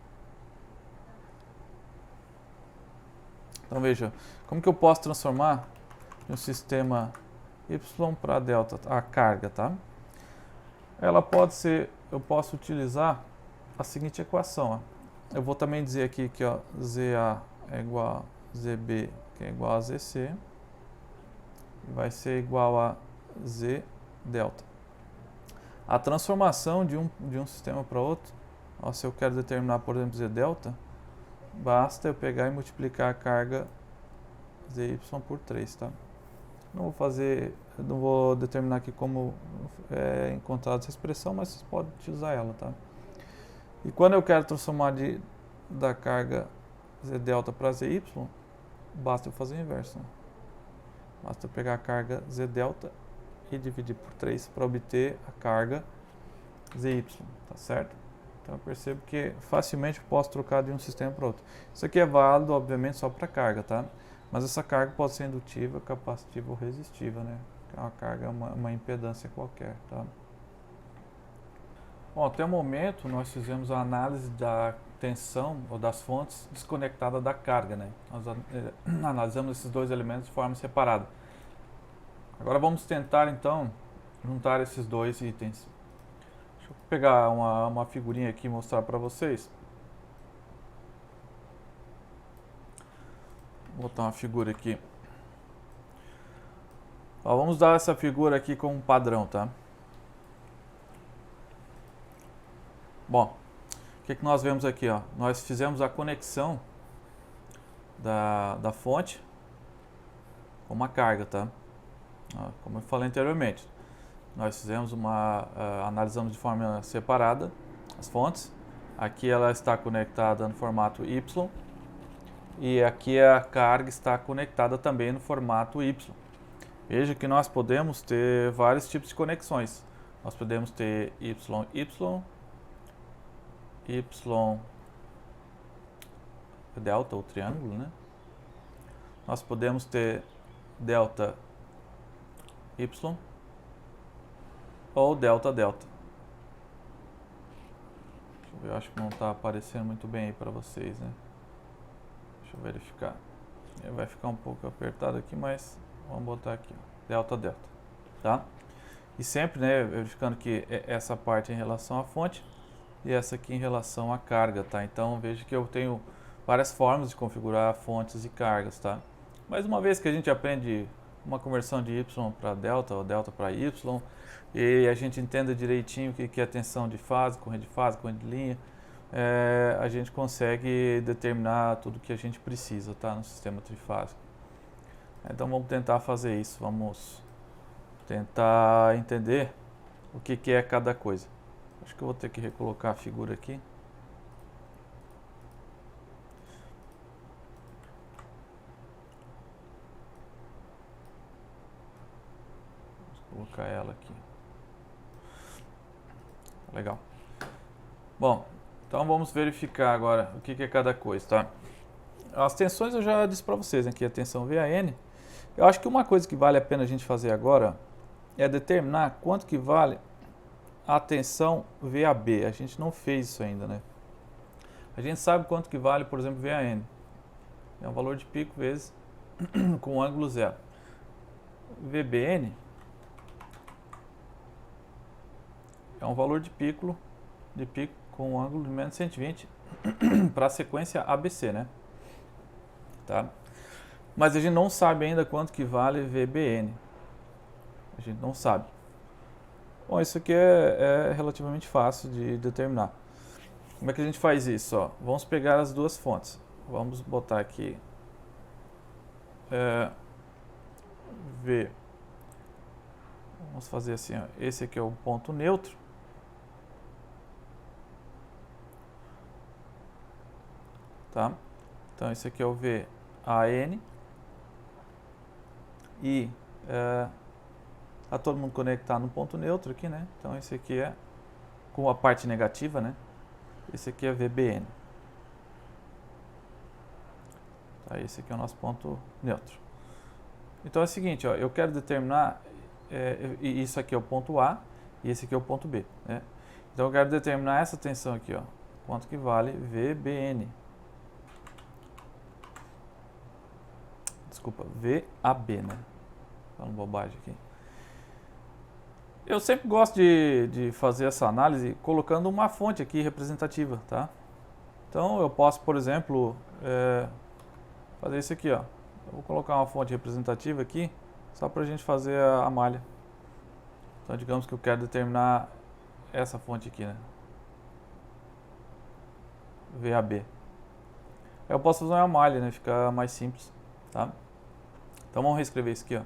Então, veja, como que eu posso transformar de um sistema Y para delta, a carga, tá? Ela pode ser eu posso utilizar a seguinte equação. Ó. Eu vou também dizer aqui que ó, ZA é igual a ZB, que é igual a ZC, e vai ser igual a Z delta. A transformação de um sistema para outro, ó, se eu quero determinar, por exemplo, Z delta, basta eu pegar e multiplicar a carga ZY por 3, tá? Não vou determinar aqui como é encontrada essa expressão, mas vocês podem utilizar ela, tá? E quando eu quero transformar da carga Z delta para ZY, basta eu fazer o inverso, né? Basta eu pegar a carga Z delta e dividir por 3 para obter a carga ZY, tá certo? Então eu percebo que facilmente eu posso trocar de um sistema para outro. Isso aqui é válido, obviamente, só para carga, tá? Mas essa carga pode ser indutiva, capacitiva ou resistiva, né? Uma carga é uma impedância qualquer, tá? Bom, até o momento nós fizemos a análise da tensão ou das fontes desconectada da carga, né? Nós analisamos esses dois elementos de forma separada. Agora vamos tentar então juntar esses dois itens. Deixa eu pegar uma figurinha aqui e mostrar para vocês. Vou botar uma figura aqui. Ó, vamos dar essa figura aqui como um padrão, tá? Bom, o que nós vemos aqui, ó? Nós fizemos a conexão da fonte com uma carga, tá? Ó, como eu falei anteriormente, nós fizemos analisamos de forma separada as fontes. Aqui ela está conectada no formato Y. E aqui a carga está conectada também no formato Y. Veja que nós podemos ter vários tipos de conexões. Nós podemos ter YY, Y delta, ou triângulo, né? Nós podemos ter delta Y ou delta delta. Deixa eu ver, eu acho que não está aparecendo muito bem aí para vocês, né? Deixa eu verificar. Vai ficar um pouco apertado aqui, mas vamos botar aqui, ó, delta delta, tá? E sempre, né, verificando que essa parte é em relação à fonte e essa aqui em relação à carga, tá? Então veja que eu tenho várias formas de configurar fontes e cargas, tá? Mas uma vez que a gente aprende uma conversão de Y para delta ou delta para Y e a gente entenda direitinho o que é tensão de fase, corrente de linha, a gente consegue determinar tudo o que a gente precisa, tá, no sistema trifásico. Então vamos tentar fazer isso, vamos tentar entender o que é cada coisa. Acho que eu vou ter que recolocar a figura aqui. Vou colocar ela aqui. Legal. Bom, então vamos verificar agora o que é cada coisa, tá? As tensões eu já disse para vocês, né, que a tensão VAN. Eu acho que uma coisa que vale a pena a gente fazer agora é determinar quanto que vale a tensão VAB. A gente não fez isso ainda, né? A gente sabe quanto que vale, por exemplo, VAN. É um valor de pico vezes com ângulo zero. VBN é um valor de pico com um ângulo de menos 120 para a sequência ABC, né? Tá? Mas a gente não sabe ainda quanto que vale VBN. A gente não sabe. Bom, isso aqui é relativamente fácil de determinar. Como é que a gente faz isso? Ó, vamos pegar as duas fontes. Vamos botar aqui V. Vamos fazer assim, ó. Esse aqui é o ponto neutro. Tá? Então esse aqui é o VAN. E tá todo mundo conectado no ponto neutro aqui, né? Então esse aqui é com a parte negativa, né? Esse aqui é VBN. Tá? Esse aqui é o nosso ponto neutro. Então é o seguinte, ó, eu quero determinar, isso aqui é o ponto A e esse aqui é o ponto B, né? Então eu quero determinar essa tensão aqui, ó, quanto que vale VBN. Desculpa, VAB, né? Falando bobagem aqui. Eu sempre gosto de fazer essa análise colocando uma fonte aqui representativa, tá? Então eu posso, por exemplo, fazer isso aqui, ó. Eu vou colocar uma fonte representativa aqui, só para a gente fazer a malha. Então digamos que eu quero determinar essa fonte aqui, né? VAB. Eu posso fazer uma malha, né? Fica mais simples, tá? Então vamos reescrever isso aqui, ó.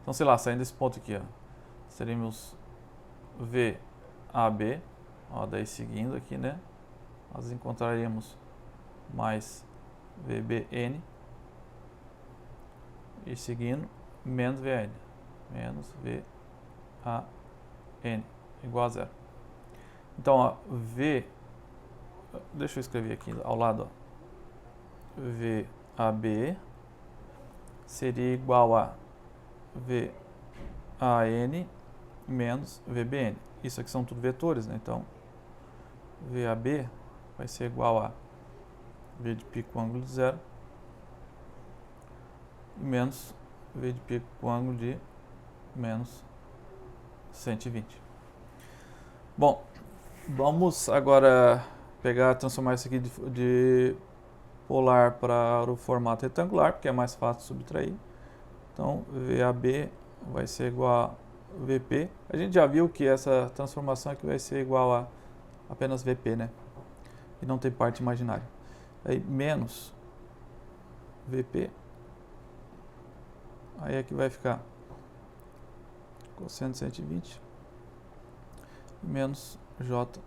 Então, sei lá, saindo desse ponto aqui, ó, seríamos VAB, ó, daí seguindo aqui, né? Nós encontraríamos mais VBN e seguindo menos VN, menos VAN igual a zero. Então, ó, deixa eu escrever aqui ao lado, ó. VAB seria igual a VAN menos VBN. Isso aqui são tudo vetores, né? Então, VAB vai ser igual a V de pico com ângulo de zero menos V de pico com ângulo de menos 120. Bom, vamos agora transformar isso aqui de polar para o formato retangular, porque é mais fácil subtrair. Então, VAB vai ser igual a VP. A gente já viu que essa transformação aqui vai ser igual a apenas VP, né? E não tem parte imaginária. Aí, menos VP. Aí aqui vai ficar cosseno de 120 menos J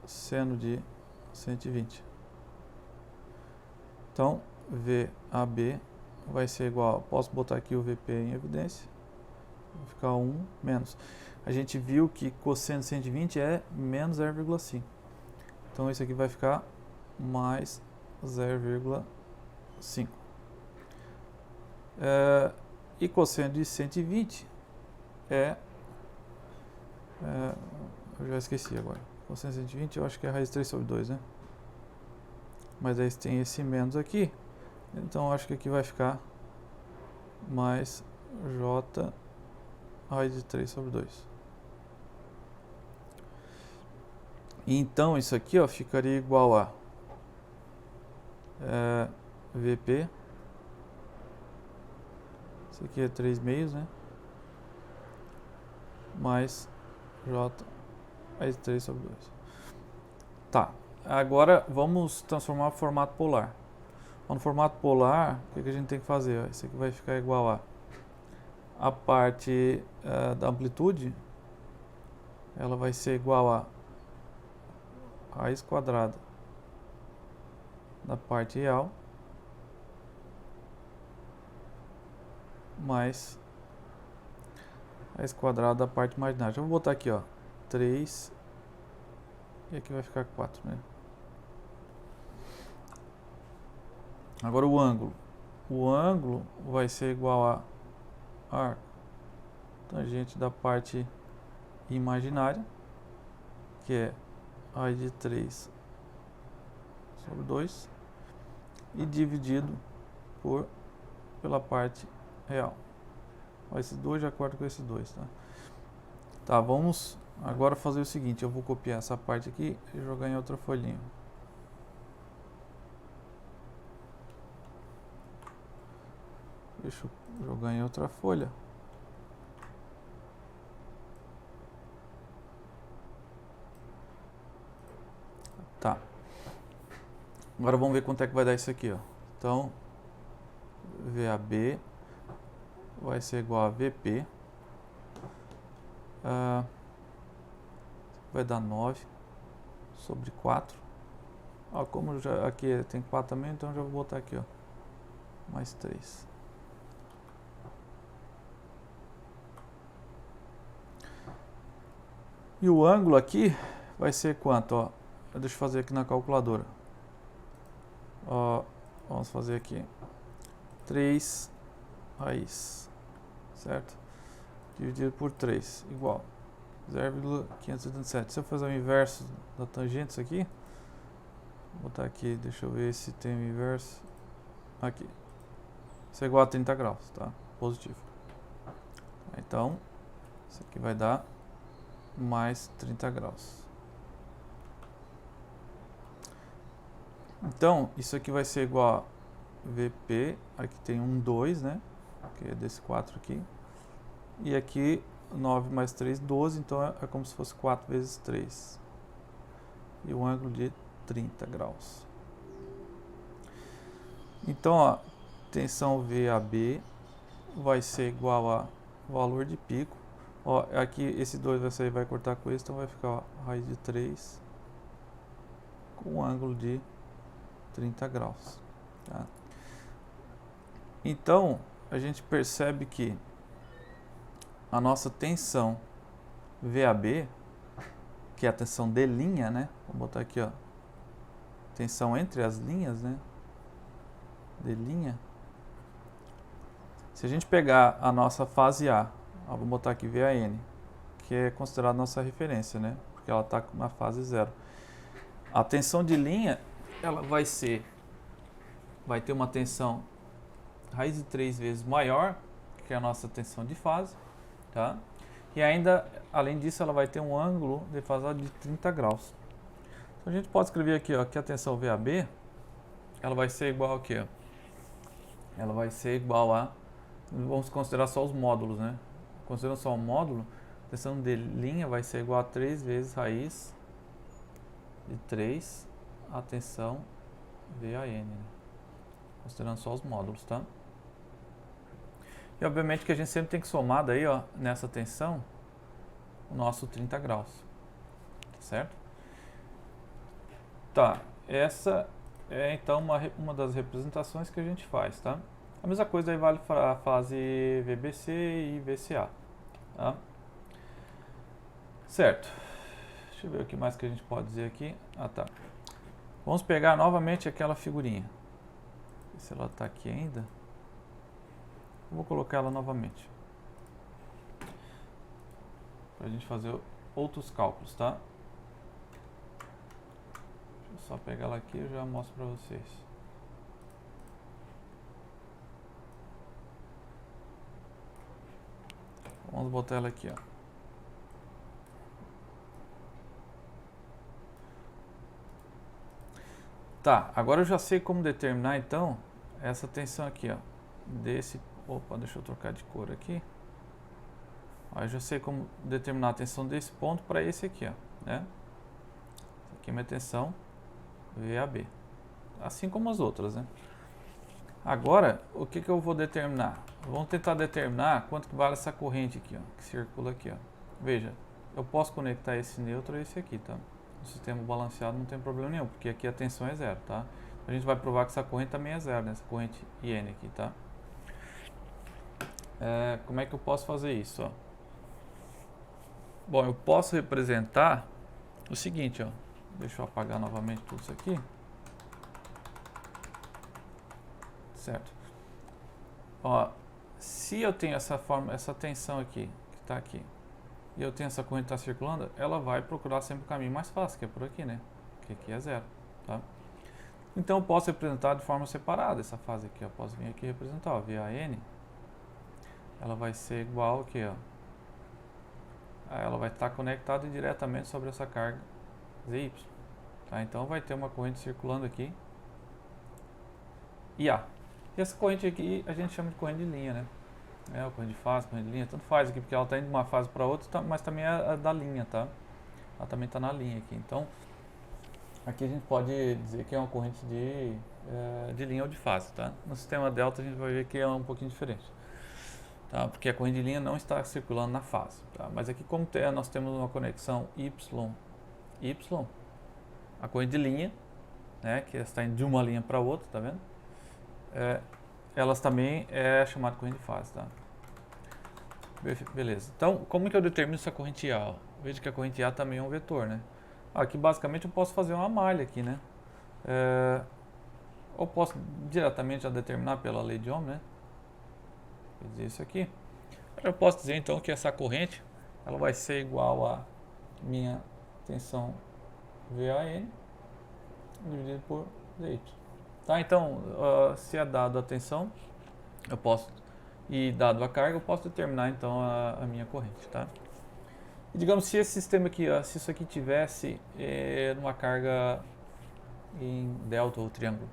seno de 120. Então, VAB vai ser igual, posso botar aqui o VP em evidência, vai ficar 1 menos. A gente viu que cosseno de 120 é menos 0,5. Então, isso aqui vai ficar mais 0,5. E cosseno de 120 eu já esqueci agora. Cosseno de 120 eu acho que é raiz de 3 sobre 2, né? Mas aí tem esse menos aqui, então eu acho que aqui vai ficar mais J raiz de 3 sobre 2. Então isso aqui, ó, ficaria igual a VP, isso aqui é 3 meios, né? Mais J raiz de 3 sobre 2. Tá. Agora vamos transformar o formato polar. No formato polar, o que a gente tem que fazer? Isso aqui vai ficar igual a parte da amplitude, ela vai ser igual a raiz quadrada da parte real mais raiz quadrada da parte imaginária. Eu vou botar aqui, ó, 3 e aqui vai ficar 4, né? Agora o ângulo. O ângulo vai ser igual a arco tangente da parte imaginária, que é raiz de 3 sobre 2, e dividido pela parte real. Esses dois já cortam com esses dois, tá? Tá, vamos agora fazer o seguinte, eu vou copiar essa parte aqui e jogar em outra folhinha. Deixa eu jogar em outra folha. Tá. Agora vamos ver quanto é que vai dar isso aqui, ó. Então, VAB vai ser igual a VP. Vai dar 9 sobre 4. Ó, como já aqui tem 4 também, então já vou botar aqui, ó, mais 3. E o ângulo aqui vai ser quanto? Ó, deixa eu fazer aqui na calculadora. Ó, vamos fazer aqui 3 raiz, certo? Dividido por 3, igual 0,577. Se eu fazer o inverso da tangente, isso aqui, vou botar aqui, deixa eu ver se tem o inverso. Aqui. Isso é igual a 30 graus, tá? Positivo. Então, isso aqui vai dar mais 30 graus. Então, isso aqui vai ser igual a VP, aqui tem um 2, né? Que é desse 4 aqui. E aqui 9 mais 3, 12, então é como se fosse 4 vezes 3. E um ângulo de 30 graus. Então, ó, tensão VAB vai ser igual a valor de pico. Ó, aqui esse 2 vai sair, vai cortar com esse, então vai ficar, ó, raiz de 3 com um ângulo de 30 graus. Tá? Então, a gente percebe que a nossa tensão VAB, que é a tensão de linha, né? Vou botar aqui, ó, tensão entre as linhas, né? De linha. Se a gente pegar a nossa fase A, ó, vou botar aqui VAN, que é considerada nossa referência, né? Porque ela está na fase 0. A tensão de linha, ela vai ter uma tensão raiz de 3 vezes maior que a nossa tensão de fase, tá? E ainda, além disso, ela vai ter um ângulo defasado de 30 graus. Então a gente pode escrever aqui, ó, que a tensão VAB, ela vai ser igual ao quê? Ela vai ser igual a, vamos considerar só os módulos, né? Considerando só o módulo, a tensão de linha vai ser igual a 3 vezes raiz de 3 a tensão VAN, né? Considerando só os módulos, tá? E obviamente que a gente sempre tem que somar daí, ó, nessa tensão, o nosso 30 graus, certo? Tá, essa é então uma das representações que a gente faz, tá? A mesma coisa aí vale para a fase VBC e VCA, tá? Certo. Deixa eu ver o que mais que a gente pode dizer aqui. Ah, tá. Vamos pegar novamente aquela figurinha. Se ela está aqui ainda. Eu vou colocar ela novamente. Para a gente fazer outros cálculos, tá? Deixa eu só pegar ela aqui e já mostro para vocês. Vamos botar ela aqui, ó. Tá, agora eu já sei como determinar então essa tensão aqui, ó. Opa, deixa eu trocar de cor aqui. Ó, eu já sei como determinar a tensão desse ponto para esse aqui, ó, né? Aqui é minha tensão VAB. Assim como as outras, né? Agora, o que eu vou determinar? Vamos tentar determinar quanto que vale essa corrente aqui, ó, que circula aqui, ó. Veja, eu posso conectar esse neutro a esse aqui, tá? No sistema balanceado não tem problema nenhum, porque aqui a tensão é zero, tá? A gente vai provar que essa corrente também é zero, né? Essa corrente IN aqui, tá? Como é que eu posso fazer isso, ó? Bom, eu posso representar o seguinte, ó. Deixa eu apagar novamente tudo isso aqui. Certo? Ó, se eu tenho essa tensão aqui, que está aqui, e eu tenho essa corrente que está circulando, ela vai procurar sempre o caminho mais fácil, que é por aqui, né? Que aqui é zero, tá? Então eu posso representar de forma separada essa fase aqui, ó. Posso vir aqui e representar, ó, VAN, ela vai ser igual aqui, ó. Ela vai estar conectada diretamente sobre essa carga ZY, tá? Então vai ter uma corrente circulando aqui, IA. E essa corrente aqui a gente chama de corrente de linha, né? A corrente de fase, corrente de linha, tanto faz aqui, porque ela está indo de uma fase para outra, mas também é da linha, tá? Ela também está na linha aqui. Então, aqui a gente pode dizer que é uma corrente de linha ou de fase, tá? No sistema delta a gente vai ver que é um pouquinho diferente, tá? Porque a corrente de linha não está circulando na fase, tá? Mas aqui como nós temos uma conexão Y, a corrente de linha, né? Que está indo de uma linha para outra, tá vendo? Elas também é chamada de corrente de fase, tá? Beleza. Então, como que eu determino essa corrente A? Veja que a corrente A também é um vetor, né? Aqui, basicamente, eu posso fazer uma malha aqui, né? Ou posso diretamente já determinar pela lei de Ohm, né? Quer dizer, isso aqui. Eu posso dizer, então, que essa corrente, ela vai ser igual a minha tensão VAN dividido por ZY. Tá, então, se é dado a tensão, e dado a carga, eu posso determinar então a minha corrente, tá? E digamos, se esse sistema aqui, ó, se isso aqui tivesse numa carga em delta ou triângulo,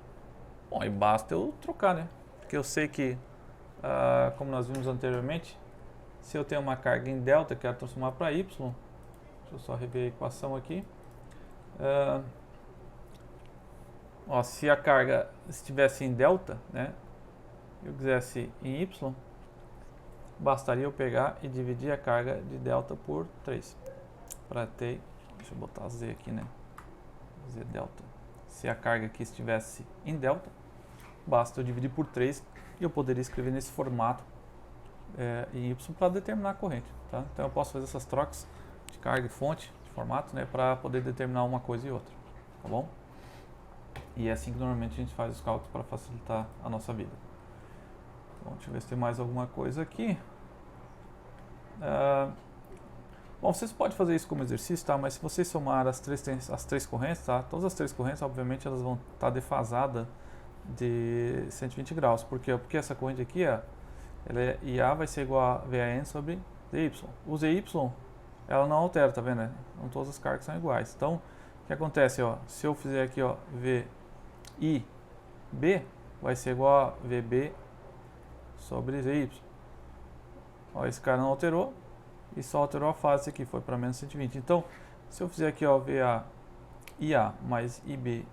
bom, aí basta eu trocar, né? Porque eu sei que, como nós vimos anteriormente, se eu tenho uma carga em delta, quero transformar para y, deixa eu só rever a equação aqui. Ó, se a carga estivesse em delta, né, eu quisesse em y, bastaria eu pegar e dividir a carga de delta por 3. Para ter, deixa eu botar z aqui, né? Z delta. Se a carga aqui estivesse em delta, basta eu dividir por 3 e eu poderia escrever nesse formato em y para determinar a corrente. Tá? Então eu posso fazer essas trocas de carga e fonte, de formato, né, para poder determinar uma coisa e outra. Tá bom? E é assim que normalmente a gente faz os cálculos para facilitar a nossa vida. Bom, deixa eu ver se tem mais alguma coisa aqui. Bom, vocês podem fazer isso como exercício, tá? Mas se vocês somar as três correntes, tá? Todas as três correntes, obviamente, elas vão estar defasadas de 120 graus. Por quê? Porque essa corrente aqui, ó, IA vai ser igual a VAN sobre ZY. O ZY, ela não altera, tá vendo? Não todas as cargas são iguais. Então, o que acontece, ó? Se eu fizer aqui, ó, VIB, vai ser igual a VB sobre ZY. Ó, esse cara não alterou e só alterou a fase aqui, foi para menos 120. Então, se eu fizer aqui, ó, IA mais IB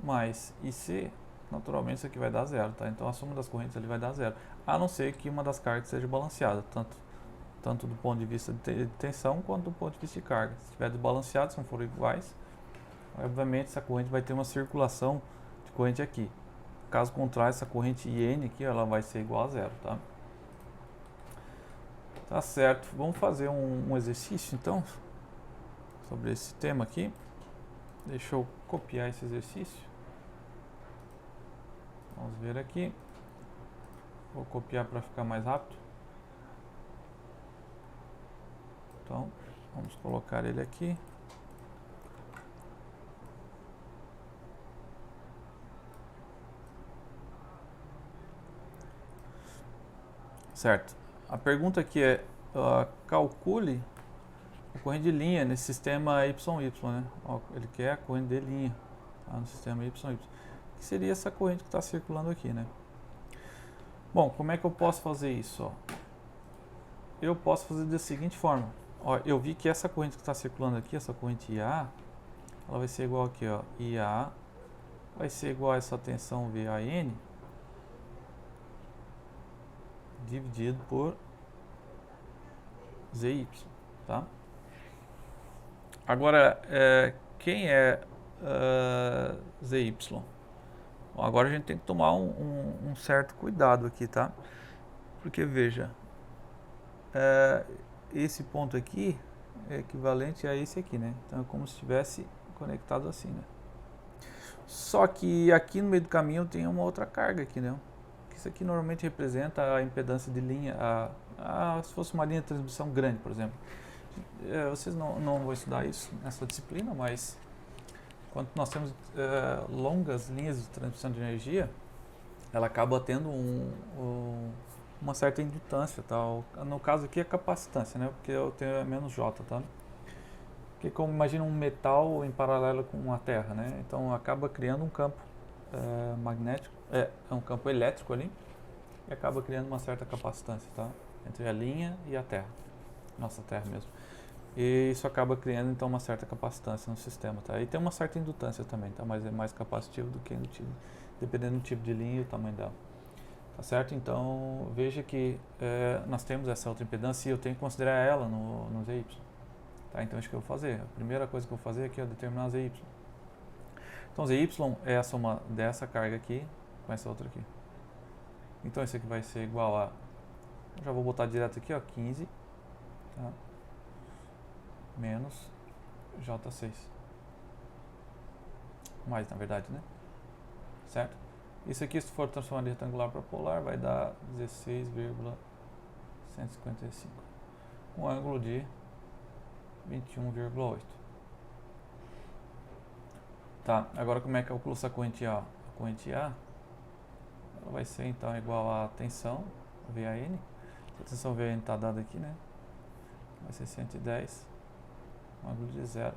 mais IC, naturalmente isso aqui vai dar zero, tá? Então a soma das correntes ali vai dar zero, a não ser que uma das cargas seja balanceada, tanto do ponto de vista de tensão quanto do ponto de vista de carga. Se estiver desbalanceado, se não forem iguais, obviamente essa corrente vai ter uma circulação de corrente aqui. Caso contrário, essa corrente IN aqui, ela vai ser igual a zero, tá? Tá certo, vamos fazer um exercício então sobre esse tema aqui. Deixa eu copiar esse exercício. Vamos ver aqui. Vou copiar para ficar mais rápido. Então, vamos colocar ele aqui. Certo. A pergunta aqui é, calcule a corrente de linha nesse sistema YY, né? Ó, ele quer a corrente de linha, tá? No sistema YY. Que seria essa corrente que está circulando aqui, né? Bom, como é que eu posso fazer isso? Ó? Eu posso fazer da seguinte forma. Ó, eu vi que essa corrente que está circulando aqui, essa corrente IA, ela vai ser igual aqui, ó, IA vai ser igual a essa tensão VAN dividido por ZY, tá? Agora, quem é ZY? Bom, agora a gente tem que tomar um certo cuidado aqui, tá? Porque, veja, esse ponto aqui é equivalente a esse aqui, né? Então é como se estivesse conectado assim, né? Só que aqui no meio do caminho tem uma outra carga aqui, né? Isso aqui normalmente representa a impedância de linha, se fosse uma linha de transmissão grande, por exemplo. Vocês não vão estudar isso nessa disciplina, mas quando nós temos longas linhas de transmissão de energia, ela acaba tendo uma certa indutância, tá? No caso aqui é capacitância, né? Porque eu tenho menos J, tá? Porque como imagina um metal em paralelo com a Terra, né? Então acaba criando um campo magnético, um campo elétrico ali, e acaba criando uma certa capacitância, tá? Entre a linha e a Terra, nossa Terra mesmo. E isso acaba criando então uma certa capacitância no sistema, tá? E tem uma certa indutância também, tá? Mas é mais capacitivo do que indutivo, dependendo do tipo de linha e o tamanho dela. Tá certo? Então veja que nós temos essa outra impedância e eu tenho que considerar ela no ZY. Tá? Então acho que eu vou fazer. A primeira coisa que eu vou fazer aqui é determinar ZY. Então ZY é a soma dessa carga aqui com essa outra aqui. Então isso aqui vai ser igual a, já vou botar direto aqui, ó, 15, tá? Menos J6. Mais, na verdade, né? Certo? Isso aqui, se for transformar de retangular para polar, vai dar 16,155. Com ângulo de 21,8. Tá, agora como é que eu calculo essa corrente A? A corrente A, ela vai ser então igual a tensão, VAN. A tensão VAN está dada aqui, né? Vai ser 110 um ângulo de 0,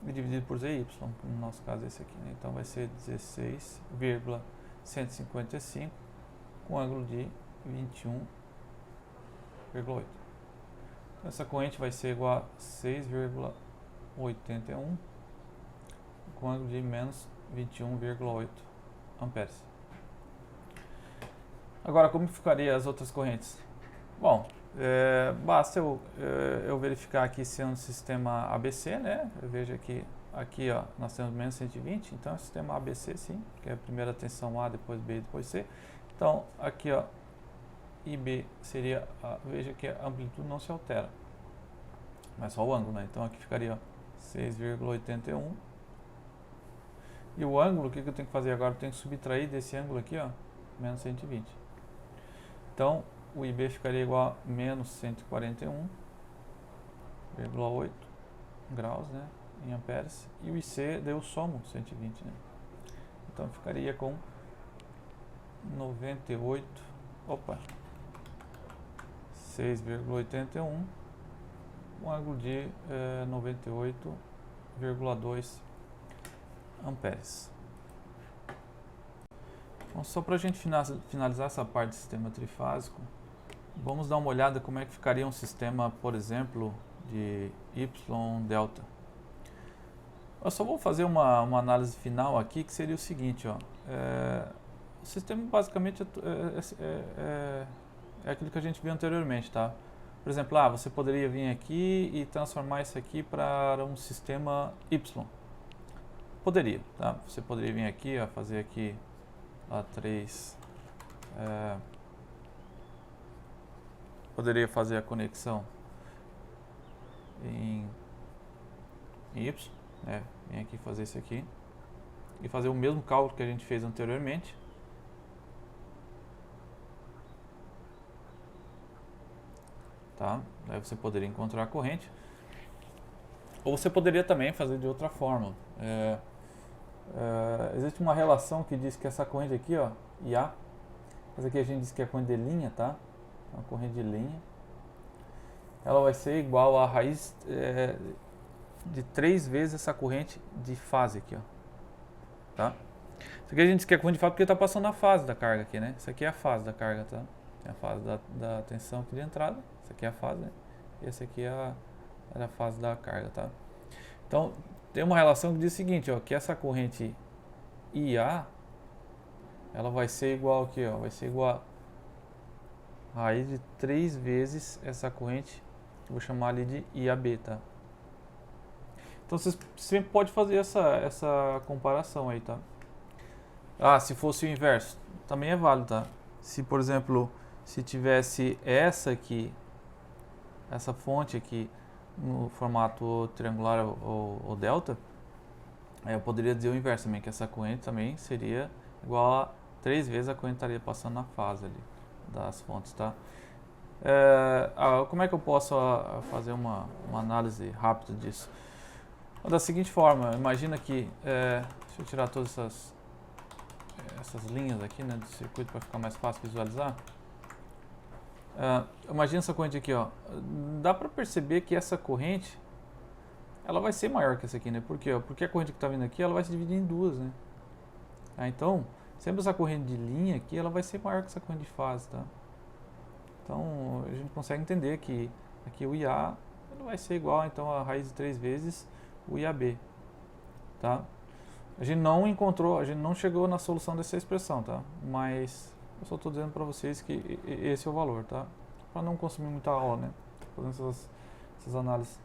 e dividido por ZY, que no nosso caso é esse aqui, né? Então vai ser 16,155 com ângulo de 21,8. Então essa corrente vai ser igual a 6,81 com ângulo de menos 21,8 amperes. Agora, como ficaria as outras correntes? Bom, basta eu verificar aqui se é um sistema ABC, né? Eu vejo aqui ó, nós temos menos 120, então é um sistema ABC sim, que é a primeira tensão A, depois B, depois C. Então, aqui ó, IB seria, veja que a amplitude não se altera, mas só o ângulo, né? Então aqui ficaria 6,81. E o ângulo, o que eu tenho que fazer agora? Eu tenho que subtrair desse ângulo aqui, ó, menos 120. Então, o IB ficaria igual a menos 141,8 graus, né, em amperes. E o IC deu somo 120, né? Então ficaria com 6,81, um ângulo de 98,2 amperes. Então, só para a gente finalizar essa parte do sistema trifásico, vamos dar uma olhada como é que ficaria um sistema, por exemplo, de Y delta. Eu só vou fazer uma análise final aqui, que seria o seguinte, ó. O sistema basicamente é aquilo que a gente viu anteriormente, tá? Por exemplo, você poderia vir aqui e transformar isso aqui para um sistema Y. Poderia, tá? Você poderia vir aqui, ó, fazer aqui A3, poderia fazer a conexão em Y, né? Vem aqui fazer isso aqui e fazer o mesmo cálculo que a gente fez anteriormente. Tá? Aí você poderia encontrar a corrente. Ou você poderia também fazer de outra forma. Existe uma relação que diz que essa corrente aqui, ó, IA, essa aqui a gente diz que é a corrente de linha, tá? Uma corrente de linha. Ela vai ser igual a raiz de 3 vezes essa corrente de fase aqui, ó. Tá? Isso aqui a gente diz que é corrente de fase porque está passando a fase da carga aqui, né? Isso aqui é a fase da carga, tá? É a fase da tensão aqui de entrada. Essa aqui é a fase, né? E essa aqui é a fase da carga, tá? Então, tem uma relação que diz o seguinte, ó, que essa corrente IA, ela vai ser igual aqui, ó, vai ser igual a raiz de 3 vezes essa corrente, eu vou chamar ali de IAB, tá? Então, você sempre pode fazer essa comparação aí, tá? Se fosse o inverso, também é válido, tá? Se, por exemplo, se tivesse essa aqui, essa fonte aqui, no formato triangular ou delta, eu poderia dizer o inverso também, que essa corrente também seria igual a 3 vezes a corrente estaria passando na fase ali das fontes, tá? Como é que eu posso fazer uma análise rápida disso? Da seguinte forma, imagina que, deixa eu tirar todas essas linhas aqui, né, do circuito para ficar mais fácil visualizar. Imagina essa corrente aqui, ó. Dá para perceber que essa corrente ela vai ser maior que essa aqui, né? Por quê? Porque a corrente que está vindo aqui ela vai se dividir em duas, né? Então, sempre essa corrente de linha aqui ela vai ser maior que essa corrente de fase, tá? Então, a gente consegue entender que aqui o IA ele vai ser igual então a raiz de 3 vezes o IAB, tá? A gente não chegou na solução dessa expressão, tá? Mas eu só estou dizendo para vocês que esse é o valor, tá? Para não consumir muita aula, né? Fazendo essas análises.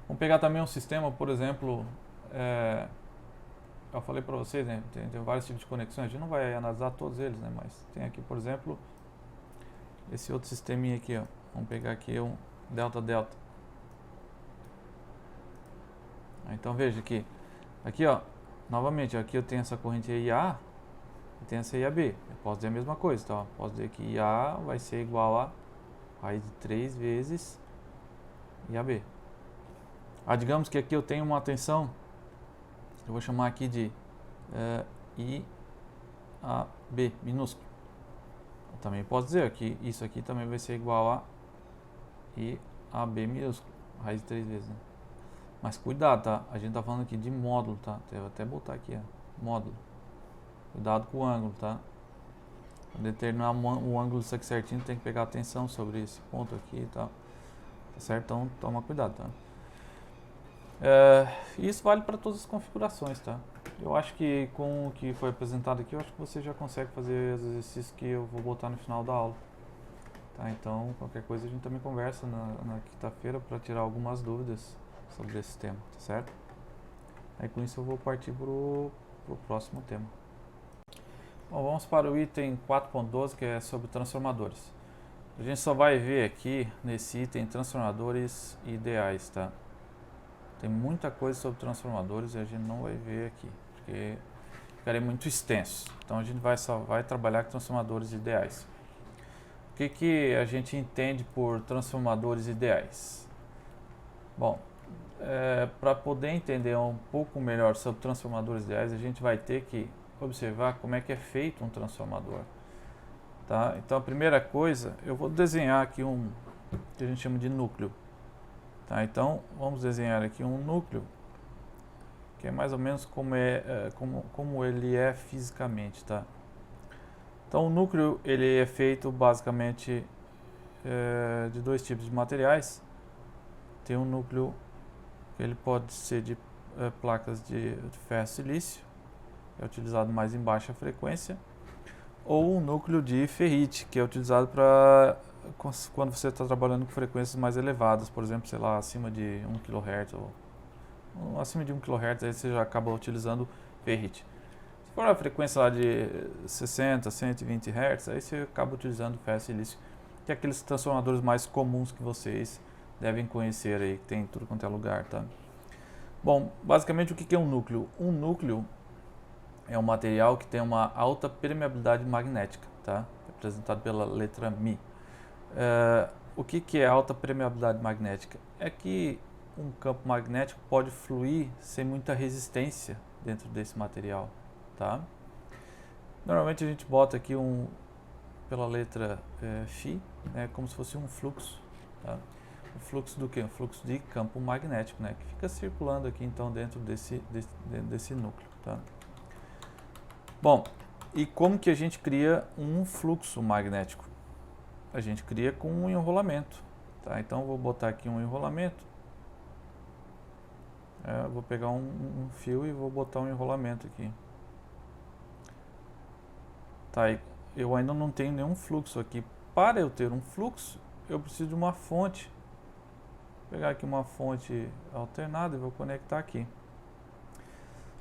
Vamos pegar também um sistema, por exemplo, eu falei para vocês, né? Tem vários tipos de conexões. A gente não vai analisar todos eles, né? Mas tem aqui, por exemplo, esse outro sisteminha aqui, ó. Vamos pegar aqui um delta-delta. Então veja aqui, ó. Novamente, aqui eu tenho essa corrente IA e tenho essa IAB. Eu posso dizer a mesma coisa, tá? Posso dizer que IA vai ser igual a raiz de 3 vezes IAB. Digamos que aqui eu tenho uma tensão, eu vou chamar aqui de IAB minúsculo. Eu também posso dizer que isso aqui também vai ser igual a IAB minúsculo. raiz de 3 vezes, né? Mas cuidado, tá? A gente tá falando aqui de módulo, tá? Eu vou até botar aqui, ó, módulo. Cuidado com o ângulo, tá? Para determinar o ângulo disso aqui certinho, tem que pegar atenção sobre esse ponto aqui e tal. Tá certo? Então toma cuidado, tá? Isso vale para todas as configurações, tá? Eu acho que com o que foi apresentado aqui, eu acho que você já consegue fazer os exercícios que eu vou botar no final da aula. Tá? Então, qualquer coisa a gente também conversa na quinta-feira para tirar algumas dúvidas sobre esse tema, tá certo? Aí com isso eu vou partir pro próximo tema. Bom, vamos para o item 4.12, que é sobre transformadores. A gente só vai ver aqui nesse item transformadores ideais, tá? Tem muita coisa sobre transformadores e a gente não vai ver aqui, porque ficaria muito extenso. Então a gente só vai trabalhar com transformadores ideais. O que a gente entende por transformadores ideais? Bom, para poder entender um pouco melhor sobre transformadores ideais, a gente vai ter que observar como é que é feito um transformador. Tá? Então a primeira coisa, eu vou desenhar aqui um que a gente chama de núcleo. Tá? Então vamos desenhar aqui um núcleo, que é mais ou menos como ele é fisicamente. Tá? Então o núcleo ele é feito basicamente de dois tipos de materiais. Tem um núcleo que ele pode ser de placas de ferro silício, é utilizado mais em baixa frequência, ou um núcleo de ferrite, que é utilizado para quando você está trabalhando com frequências mais elevadas, por exemplo, sei lá, acima de 1 kHz, ou acima de 1 kHz, aí você já acaba utilizando ferrite. Se for a frequência lá de 60, 120 Hz, aí você acaba utilizando ferro silício, que é aqueles transformadores mais comuns que vocês devem conhecer aí, que tem em tudo quanto é lugar, tá? Bom, basicamente o que é um núcleo? Um núcleo é um material que tem uma alta permeabilidade magnética, tá? Representado pela letra Mi. O que é alta permeabilidade magnética? É que um campo magnético pode fluir sem muita resistência dentro desse material, tá? Normalmente a gente bota aqui pela letra Φ, né, como se fosse um fluxo, tá? O fluxo do quê? Um fluxo de campo magnético, né, que fica circulando aqui então dentro desse núcleo, tá? Bom, e como que a gente cria um fluxo magnético? A gente cria com um enrolamento, tá? Então eu vou botar aqui um enrolamento. Eu vou pegar um fio e vou botar um enrolamento aqui. Tá, eu ainda não tenho nenhum fluxo aqui. Para eu ter um fluxo, eu preciso de uma fonte. Vou pegar aqui uma fonte alternada e vou conectar aqui.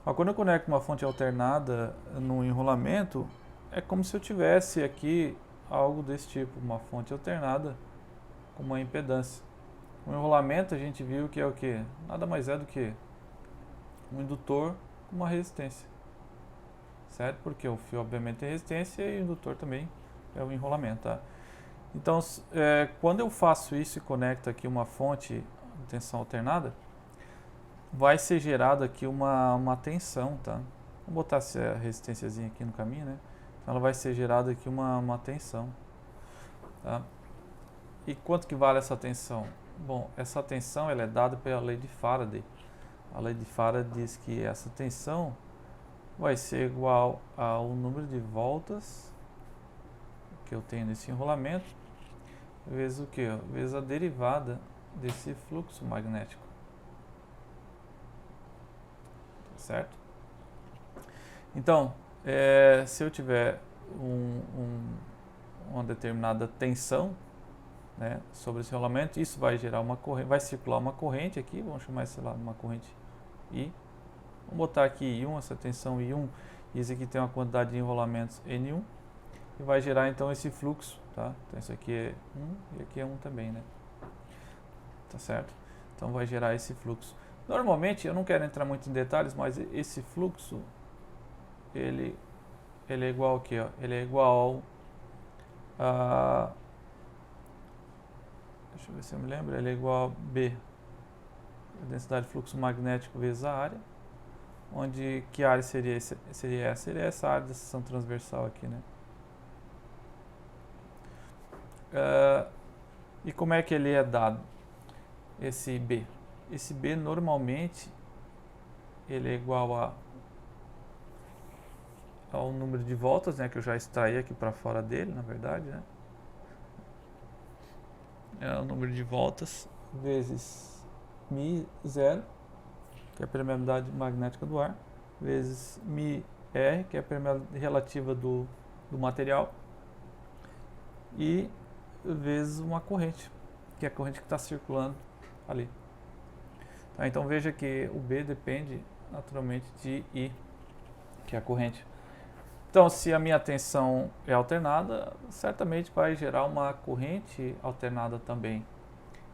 Quando eu conecto uma fonte alternada no enrolamento, é como se eu tivesse aqui algo desse tipo, uma fonte alternada com uma impedância. O enrolamento a gente viu que é o que? Nada mais é do que um indutor com uma resistência, certo? Porque o fio obviamente tem resistência e o indutor também é o enrolamento, tá? Então, quando eu faço isso e conecto aqui uma fonte de tensão alternada, vai ser gerada aqui uma tensão, tá? Vou botar essa resistênciazinha aqui no caminho, né? Então ela vai ser gerada aqui uma tensão, tá? E quanto que vale essa tensão? Bom, essa tensão ela é dada pela lei de Faraday. A lei de Faraday diz que essa tensão vai ser igual ao número de voltas que eu tenho nesse enrolamento, vezes o que? Vezes a derivada desse fluxo magnético. Certo? Então, se eu tiver uma determinada tensão, né, sobre esse enrolamento, isso vai gerar uma corrente, vai circular uma corrente aqui, vamos chamar isso lá de uma corrente I. Vamos botar aqui I1, essa tensão I1, e esse aqui tem uma quantidade de enrolamentos N1, e vai gerar então esse fluxo, tá? Então isso aqui é 1 e aqui é 1 também, né? Tá certo? Então vai gerar esse fluxo. Normalmente, eu não quero entrar muito em detalhes, mas esse fluxo, ele é igual aqui, ó, ele é igual a, deixa eu ver se eu me lembro, ele é igual a B, a densidade de fluxo magnético vezes a área, onde que área seria essa? Seria essa área da seção transversal aqui, né? E como é que ele é dado? esse B. Esse B normalmente ele é igual ao número de voltas, né, que eu já extraí aqui para fora dele, na verdade, né? É o número de voltas vezes μ0, que é a permeabilidade magnética do ar, vezes μr, que é a permeabilidade relativa do material, e vezes uma corrente, que é a corrente que está circulando ali. Tá, então veja que o B depende naturalmente de I, que é a corrente. Então, se a minha tensão é alternada, certamente vai gerar uma corrente alternada também.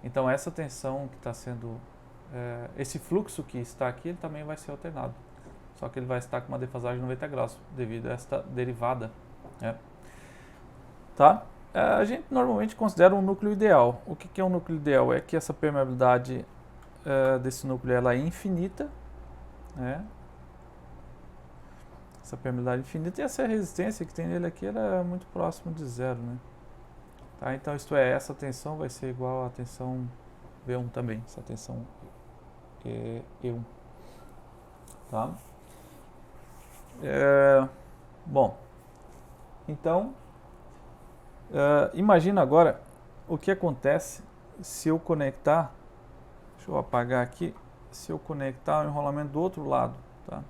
Então, essa tensão que está sendo, esse fluxo que está aqui, ele também vai ser alternado. Só que ele vai estar com uma defasagem de 90 graus, devido a esta derivada. Né? Tá? A gente normalmente considera um núcleo ideal. O que é um núcleo ideal? É que essa permeabilidade desse núcleo ela é infinita, né? Essa permeabilidade infinita, e essa resistência que tem nele aqui ela é muito próximo de zero, né? Tá? Então, isto é, essa tensão vai ser igual à tensão V1 também, essa tensão E1. Tá? Bom, então, imagina agora o que acontece se eu conectar, deixa eu apagar aqui, se eu conectar o enrolamento do outro lado, tá?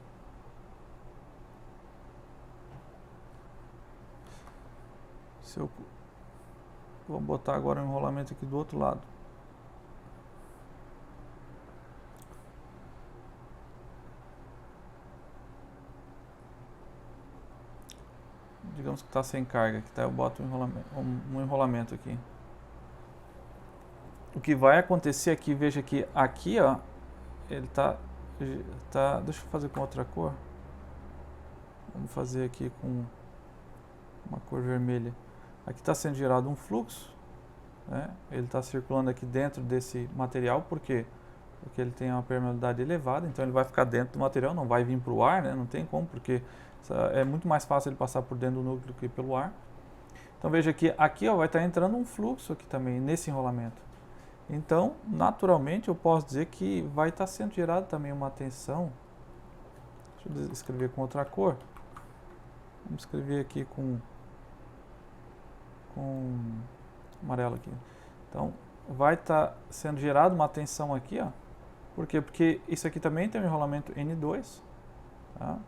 Vou botar agora o enrolamento aqui do outro lado. Digamos que está sem carga, que tá, eu boto um enrolamento aqui. O que vai acontecer aqui, veja que aqui, ó, ele tá, deixa eu fazer com outra cor. Vamos fazer aqui com uma cor vermelha. Aqui está sendo gerado um fluxo, né? Ele está circulando aqui dentro desse material, por quê? Porque ele tem uma permeabilidade elevada, então ele vai ficar dentro do material, não vai vir para o ar, né? Não tem como, porque é muito mais fácil ele passar por dentro do núcleo que pelo ar. Então veja que aqui ó, vai estar entrando um fluxo aqui também, nesse enrolamento. Então, naturalmente, eu posso dizer que vai estar sendo gerada também uma tensão. Deixa eu escrever com outra cor. Vamos escrever aqui com amarelo aqui. Então, vai estar sendo gerada uma tensão aqui, ó. Por quê? Porque isso aqui também tem um enrolamento N2, tá?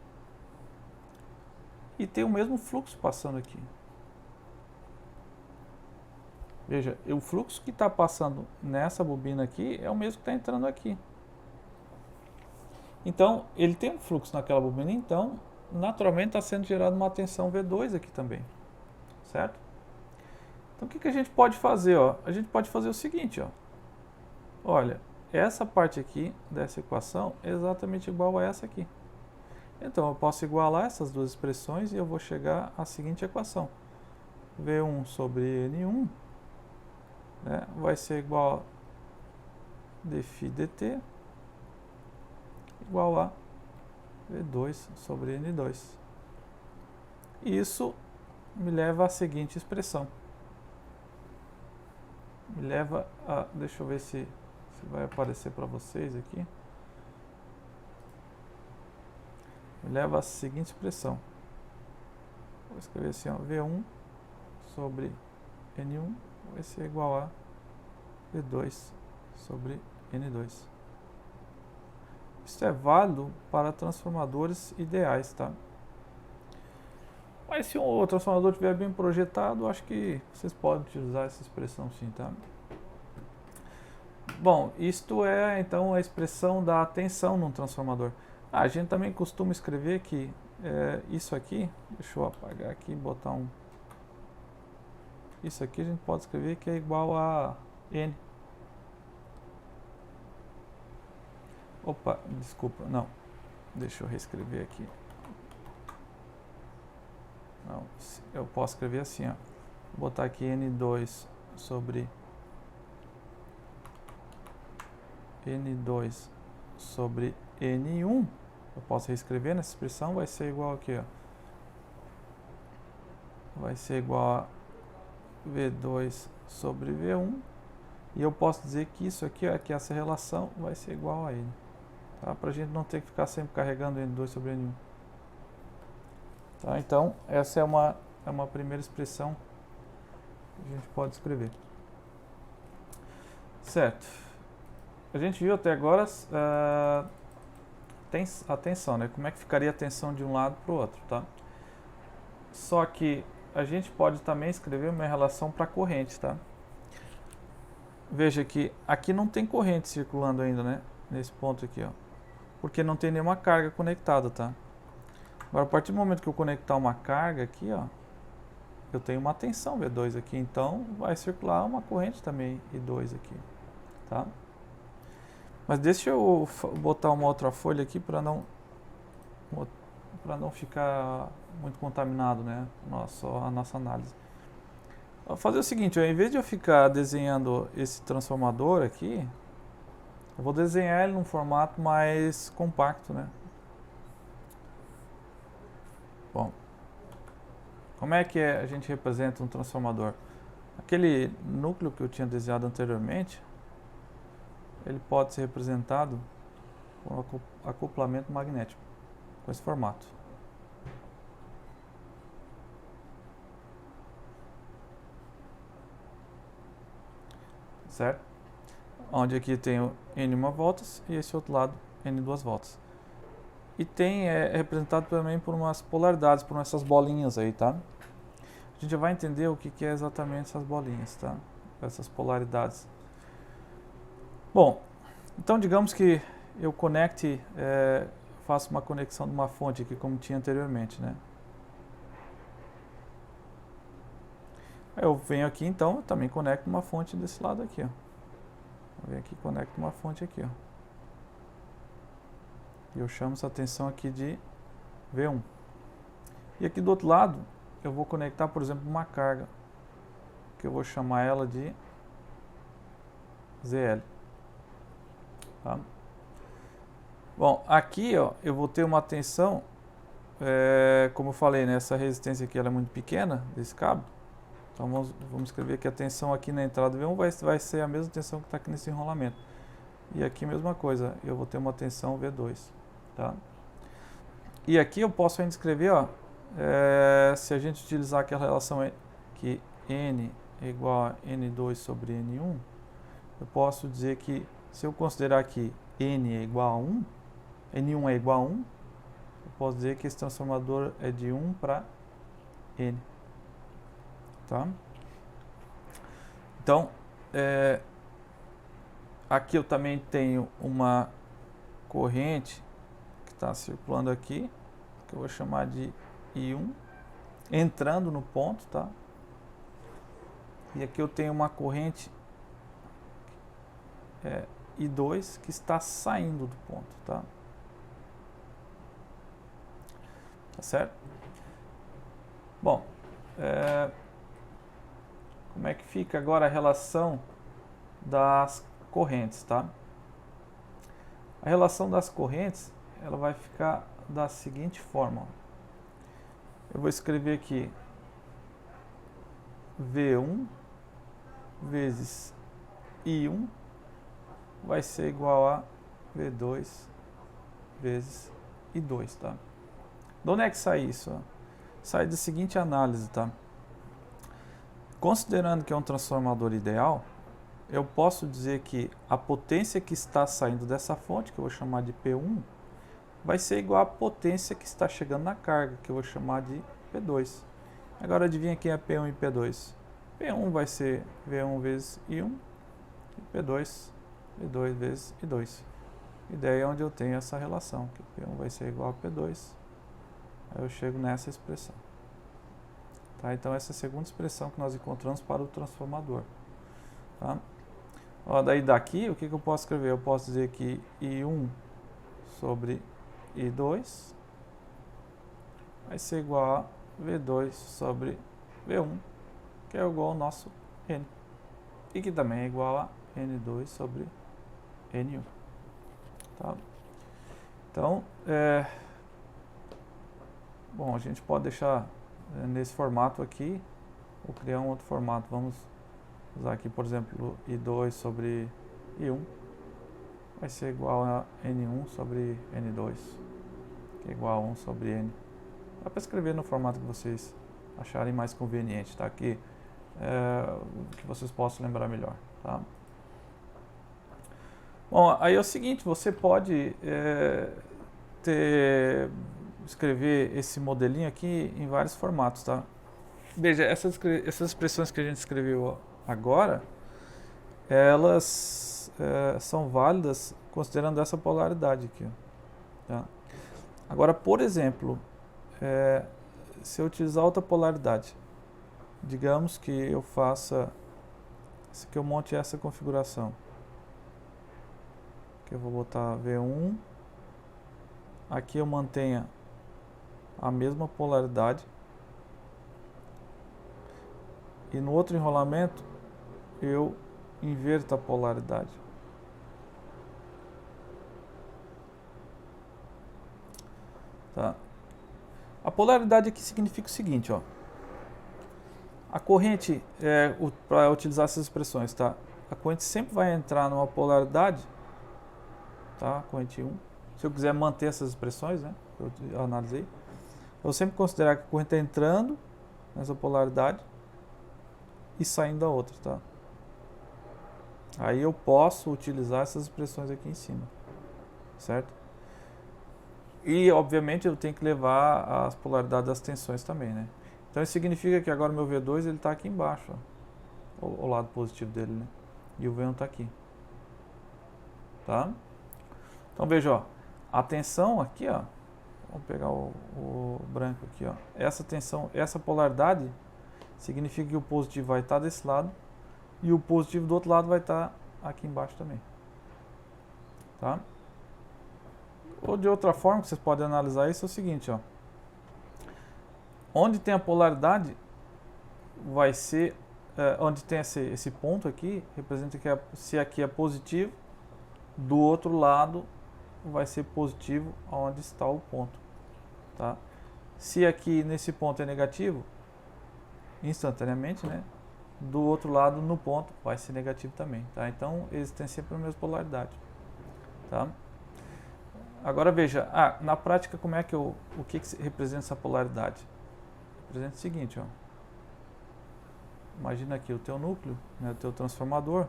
E tem o mesmo fluxo passando aqui. Veja, o fluxo que está passando nessa bobina aqui é o mesmo que está entrando aqui. Então, ele tem um fluxo naquela bobina, então, naturalmente está sendo gerada uma tensão V2 aqui também, certo? Então, o que a gente pode fazer? Ó? A gente pode fazer o seguinte, ó. Olha, essa parte aqui dessa equação é exatamente igual a essa aqui. Então, eu posso igualar essas duas expressões e eu vou chegar à seguinte equação. V1 sobre N1, né, vai ser igual a dφ dt igual a V2 sobre N2. E isso me leva à seguinte expressão. Me leva a... Deixa eu ver se vai aparecer para vocês aqui. Me leva à seguinte expressão. Vou escrever assim, ó, V1 sobre N1 vai ser igual a V2 sobre N2. Isso é válido para transformadores ideais, tá? Mas se o transformador estiver bem projetado, acho que vocês podem utilizar essa expressão sim, tá? Bom, isto é então a expressão da tensão num transformador. A gente também costuma escrever que isso aqui, deixa eu apagar aqui e botar um... Isso aqui a gente pode escrever que é igual a N. Opa, desculpa, não. Deixa eu reescrever aqui. Não, eu posso escrever assim, ó. Vou botar aqui N2 sobre N2 sobre N1. Eu posso reescrever nessa expressão, vai ser igual aqui, ó. Vai ser igual a V2 sobre V1 E eu posso dizer que isso aqui, ó, que essa relação vai ser igual a N. Tá? Para a gente não ter que ficar sempre carregando N2 sobre N1. Tá? Então, essa é uma primeira expressão que a gente pode escrever. Certo. A gente viu até agora a tensão, né? Como é que ficaria a tensão de um lado para o outro, tá? Só que a gente pode também escrever uma relação para corrente, tá? Veja que aqui não tem corrente circulando ainda, né? Nesse ponto aqui, ó. Porque não tem nenhuma carga conectada, tá? Agora, a partir do momento que eu conectar uma carga aqui, ó, eu tenho uma tensão V2 aqui, então vai circular uma corrente também I2 aqui, tá? Mas deixa eu botar uma outra folha aqui para não ficar muito contaminado, né? A nossa análise. Vou fazer o seguinte, ao invés de eu ficar desenhando esse transformador aqui, eu vou desenhar ele num formato mais compacto, né? Bom, como é que a gente representa um transformador? Aquele núcleo que eu tinha desenhado anteriormente, ele pode ser representado por acoplamento magnético, com esse formato. Certo? Onde aqui tem o N1 voltas e esse outro lado N2 voltas. E tem representado também por umas polaridades, por essas bolinhas aí, tá? A gente já vai entender o que é exatamente essas bolinhas, tá? Essas polaridades. Bom, então digamos que eu conecte, faço uma conexão de uma fonte aqui como tinha anteriormente, né? Eu venho aqui então, eu também conecto uma fonte desse lado aqui, ó. Eu venho aqui e conecto uma fonte aqui, ó. E eu chamo essa tensão aqui de V1. E aqui do outro lado, eu vou conectar, por exemplo, uma carga, que eu vou chamar ela de ZL. Tá? Bom, aqui ó, eu vou ter uma tensão, como eu falei, né, essa resistência aqui ela é muito pequena, desse cabo. Então vamos escrever que a tensão aqui na entrada V1 vai ser a mesma tensão que está aqui nesse enrolamento. E aqui mesma coisa, eu vou ter uma tensão V2. Tá? E aqui eu posso ainda escrever, ó, se a gente utilizar aquela relação que N é igual a N2 sobre N1, eu posso dizer que, se eu considerar que N é igual a 1, N1 é igual a 1, eu posso dizer que esse transformador é de 1 para N. Tá? Então, aqui eu também tenho uma corrente que está circulando aqui, que eu vou chamar de I1, entrando no ponto, tá? E aqui eu tenho uma corrente I2 que está saindo do ponto, tá? Tá certo? Bom, como é que fica agora a relação das correntes, tá? A relação das correntes, ela vai ficar da seguinte forma, ó. Eu vou escrever aqui V1 vezes I1 vai ser igual a V2 vezes I2, tá? De onde é que sai isso? Ó? Sai da seguinte análise, tá? Considerando que é um transformador ideal, eu posso dizer que a potência que está saindo dessa fonte, que eu vou chamar de P1, vai ser igual à potência que está chegando na carga, que eu vou chamar de P2. Agora adivinha quem é P1 e P2? P1 vai ser V1 vezes I1 e P2, V2 vezes I2. E daí é onde eu tenho essa relação, que P1 vai ser igual a P2. Aí eu chego nessa expressão. Tá? Então essa é a segunda expressão que nós encontramos para o transformador. Tá? Ó, daí daqui, o que eu posso escrever? Eu posso dizer que I1 sobre I2 vai ser igual a V2 sobre V1, que é igual ao nosso N. E que também é igual a N2 sobre N1. Tá? Então, bom, a gente pode deixar nesse formato aqui, ou criar um outro formato. Vamos usar aqui, por exemplo, I2 sobre I1, vai ser igual a N1 sobre N2, que é igual a 1 sobre N. Dá para escrever no formato que vocês acharem mais conveniente, tá? Que vocês possam lembrar melhor, tá? Bom, aí é o seguinte, você pode escrever esse modelinho aqui em vários formatos, tá? Veja, essas expressões que a gente escreveu agora, elas são válidas considerando essa polaridade aqui, tá? Agora, por exemplo, se eu utilizar outra polaridade, digamos que eu que eu monte essa configuração, que eu vou botar V1, aqui eu mantenha a mesma polaridade, e no outro enrolamento eu inverto a polaridade. Tá? A polaridade aqui significa o seguinte, ó. A corrente, para utilizar essas expressões, tá? A corrente sempre vai entrar numa polaridade, tá? Corrente 1. Se eu quiser manter essas expressões, né? Eu analisei. Eu sempre considerar que a corrente está entrando nessa polaridade e saindo da outra, tá? Aí eu posso utilizar essas expressões aqui em cima, certo? E, obviamente, eu tenho que levar as polaridades das tensões também, né? Então, isso significa que agora o meu V2 ele está aqui embaixo, ó, o lado positivo dele, né? E o V1 está aqui, tá? Então, veja, ó, a tensão aqui, ó, vamos pegar o branco aqui, ó. Essa tensão, essa polaridade significa que o positivo vai estar desse lado e o positivo do outro lado vai estar aqui embaixo também, tá? Ou de outra forma que vocês podem analisar isso é o seguinte, ó. Onde tem a polaridade vai ser, onde tem esse ponto aqui, representa que se aqui é positivo, do outro lado vai ser positivo onde está o ponto, tá? Se aqui nesse ponto é negativo, instantaneamente, né? Do outro lado no ponto vai ser negativo também, tá? Então eles têm sempre a mesma polaridade, tá? Agora veja, na prática como é que o que representa essa polaridade? Representa o seguinte, ó. Imagina aqui o teu núcleo, né, o teu transformador.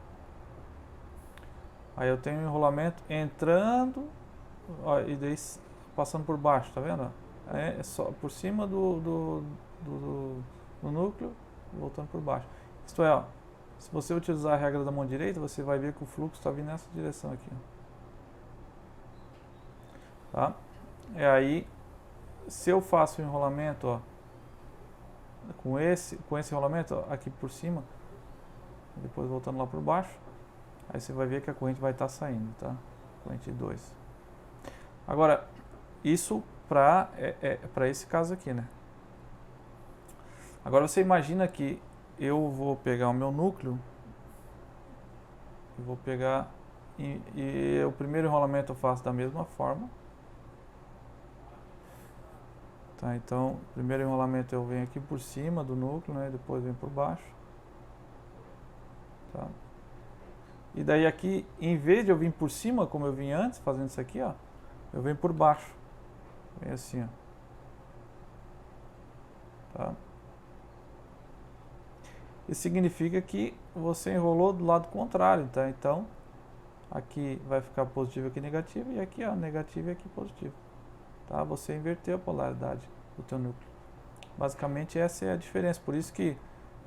Aí eu tenho um enrolamento entrando, ó, e daí passando por baixo, tá vendo? É só por cima do núcleo, voltando por baixo. Isto é, ó, se você utilizar a regra da mão direita, você vai ver que o fluxo está vindo nessa direção aqui, ó. Tá? E aí, se eu faço o enrolamento, ó, com esse enrolamento, ó, aqui por cima, depois voltando lá por baixo, aí você vai ver que a corrente vai estar saindo, tá? Corrente 2. Agora, isso para esse caso aqui, né? Agora você imagina que eu vou pegar o meu núcleo, eu vou pegar e o primeiro enrolamento eu faço da mesma forma. Tá, então, o primeiro enrolamento eu venho aqui por cima do núcleo, né? Depois venho por baixo. Tá? E daí aqui, em vez de eu vir por cima, como eu vim antes, fazendo isso aqui, ó, eu venho por baixo. Vem assim, ó. Tá? Isso significa que você enrolou do lado contrário, tá? Então, aqui vai ficar positivo, aqui negativo, e aqui, ó, negativo e aqui positivo. Tá? Você inverteu a polaridade do teu núcleo. Basicamente essa é a diferença, por isso que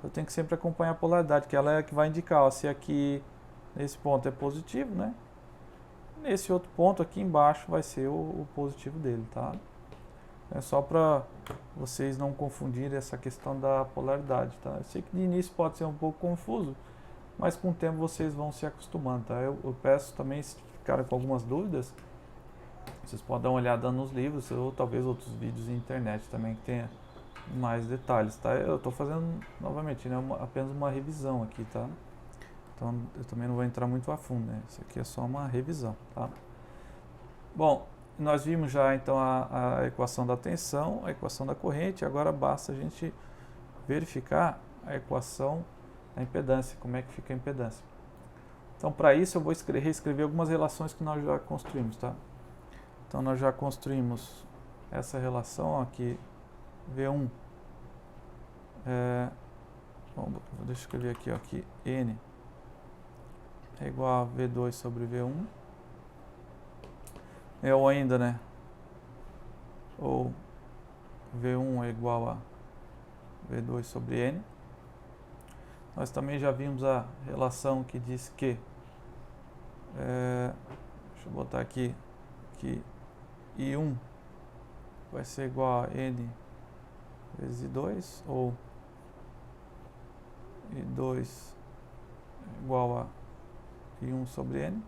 eu tenho que sempre acompanhar a polaridade, que ela é a que vai indicar, ó, se aqui nesse ponto é positivo, né? Nesse outro ponto aqui embaixo vai ser o positivo dele, tá? É só para vocês não confundirem essa questão da polaridade, tá? Eu sei que de início pode ser um pouco confuso, mas com o tempo vocês vão se acostumando, tá? Eu peço também, se ficarem com algumas dúvidas, vocês podem dar uma olhada nos livros ou talvez outros vídeos na internet também que tenha mais detalhes, tá? Eu estou fazendo novamente, né, apenas uma revisão aqui, tá? Então eu também não vou entrar muito a fundo, né? Isso aqui é só uma revisão, tá? Bom, nós vimos já então a equação da tensão, a equação da corrente, agora basta a gente verificar a equação a impedância, como é que fica a impedância. Então, para isso, eu vou reescrever algumas relações que nós já construímos, tá? Então, nós já construímos essa relação aqui, V1, deixa eu escrever aqui, ó, que N é igual a V2 sobre V1, ou ainda, né, ou V1 é igual a V2 sobre N. Nós também já vimos a relação que diz que, deixa eu botar aqui, que I1 vai ser igual a N vezes I2, ou I2 é igual a I1 sobre N.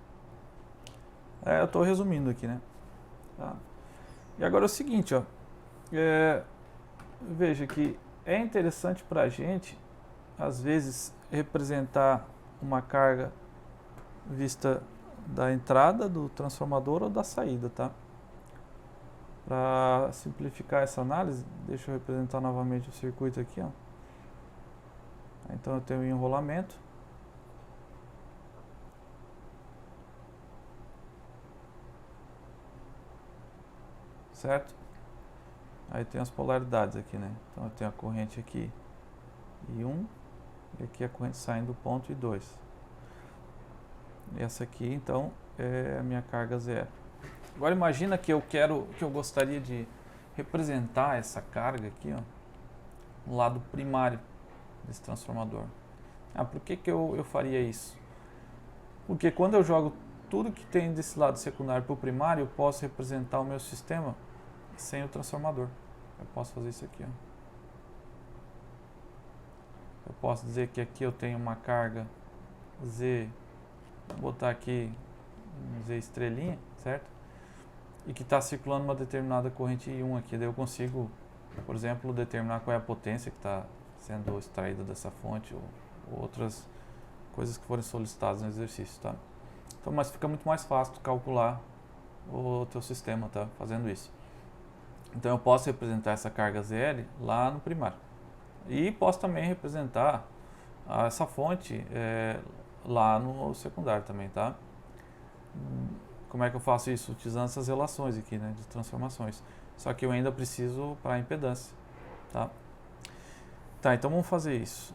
Eu estou resumindo aqui, né? Tá? E agora é o seguinte, ó, veja que é interessante para a gente, às vezes, representar uma carga vista da entrada do transformador ou da saída, tá? Para simplificar essa análise, deixa eu representar novamente o circuito aqui, ó. Então eu tenho um enrolamento. Certo? Aí tem as polaridades aqui, né? Então eu tenho a corrente aqui I1 e aqui a corrente saindo do ponto I2. Essa aqui, então, é a minha carga zero. Agora imagina que eu gostaria de representar essa carga aqui, ó, no lado primário desse transformador. Por que eu faria isso? Porque quando eu jogo tudo que tem desse lado secundário para o primário, eu posso representar o meu sistema sem o transformador. Eu posso fazer isso aqui, ó. Eu posso dizer que aqui eu tenho uma carga Z, vou botar aqui um Z estrelinha, certo? E que está circulando uma determinada corrente I1 aqui. Daí eu consigo, por exemplo, determinar qual é a potência que está sendo extraída dessa fonte ou outras coisas que forem solicitadas no exercício, tá? Então, mas fica muito mais fácil de calcular o teu sistema, tá? Fazendo isso. Então eu posso representar essa carga ZL lá no primário. E posso também representar essa fonte lá no secundário também, tá? Como é que eu faço isso? Utilizando essas relações aqui, né, de transformações. Só que eu ainda preciso para a impedância, tá? Tá, então vamos fazer isso.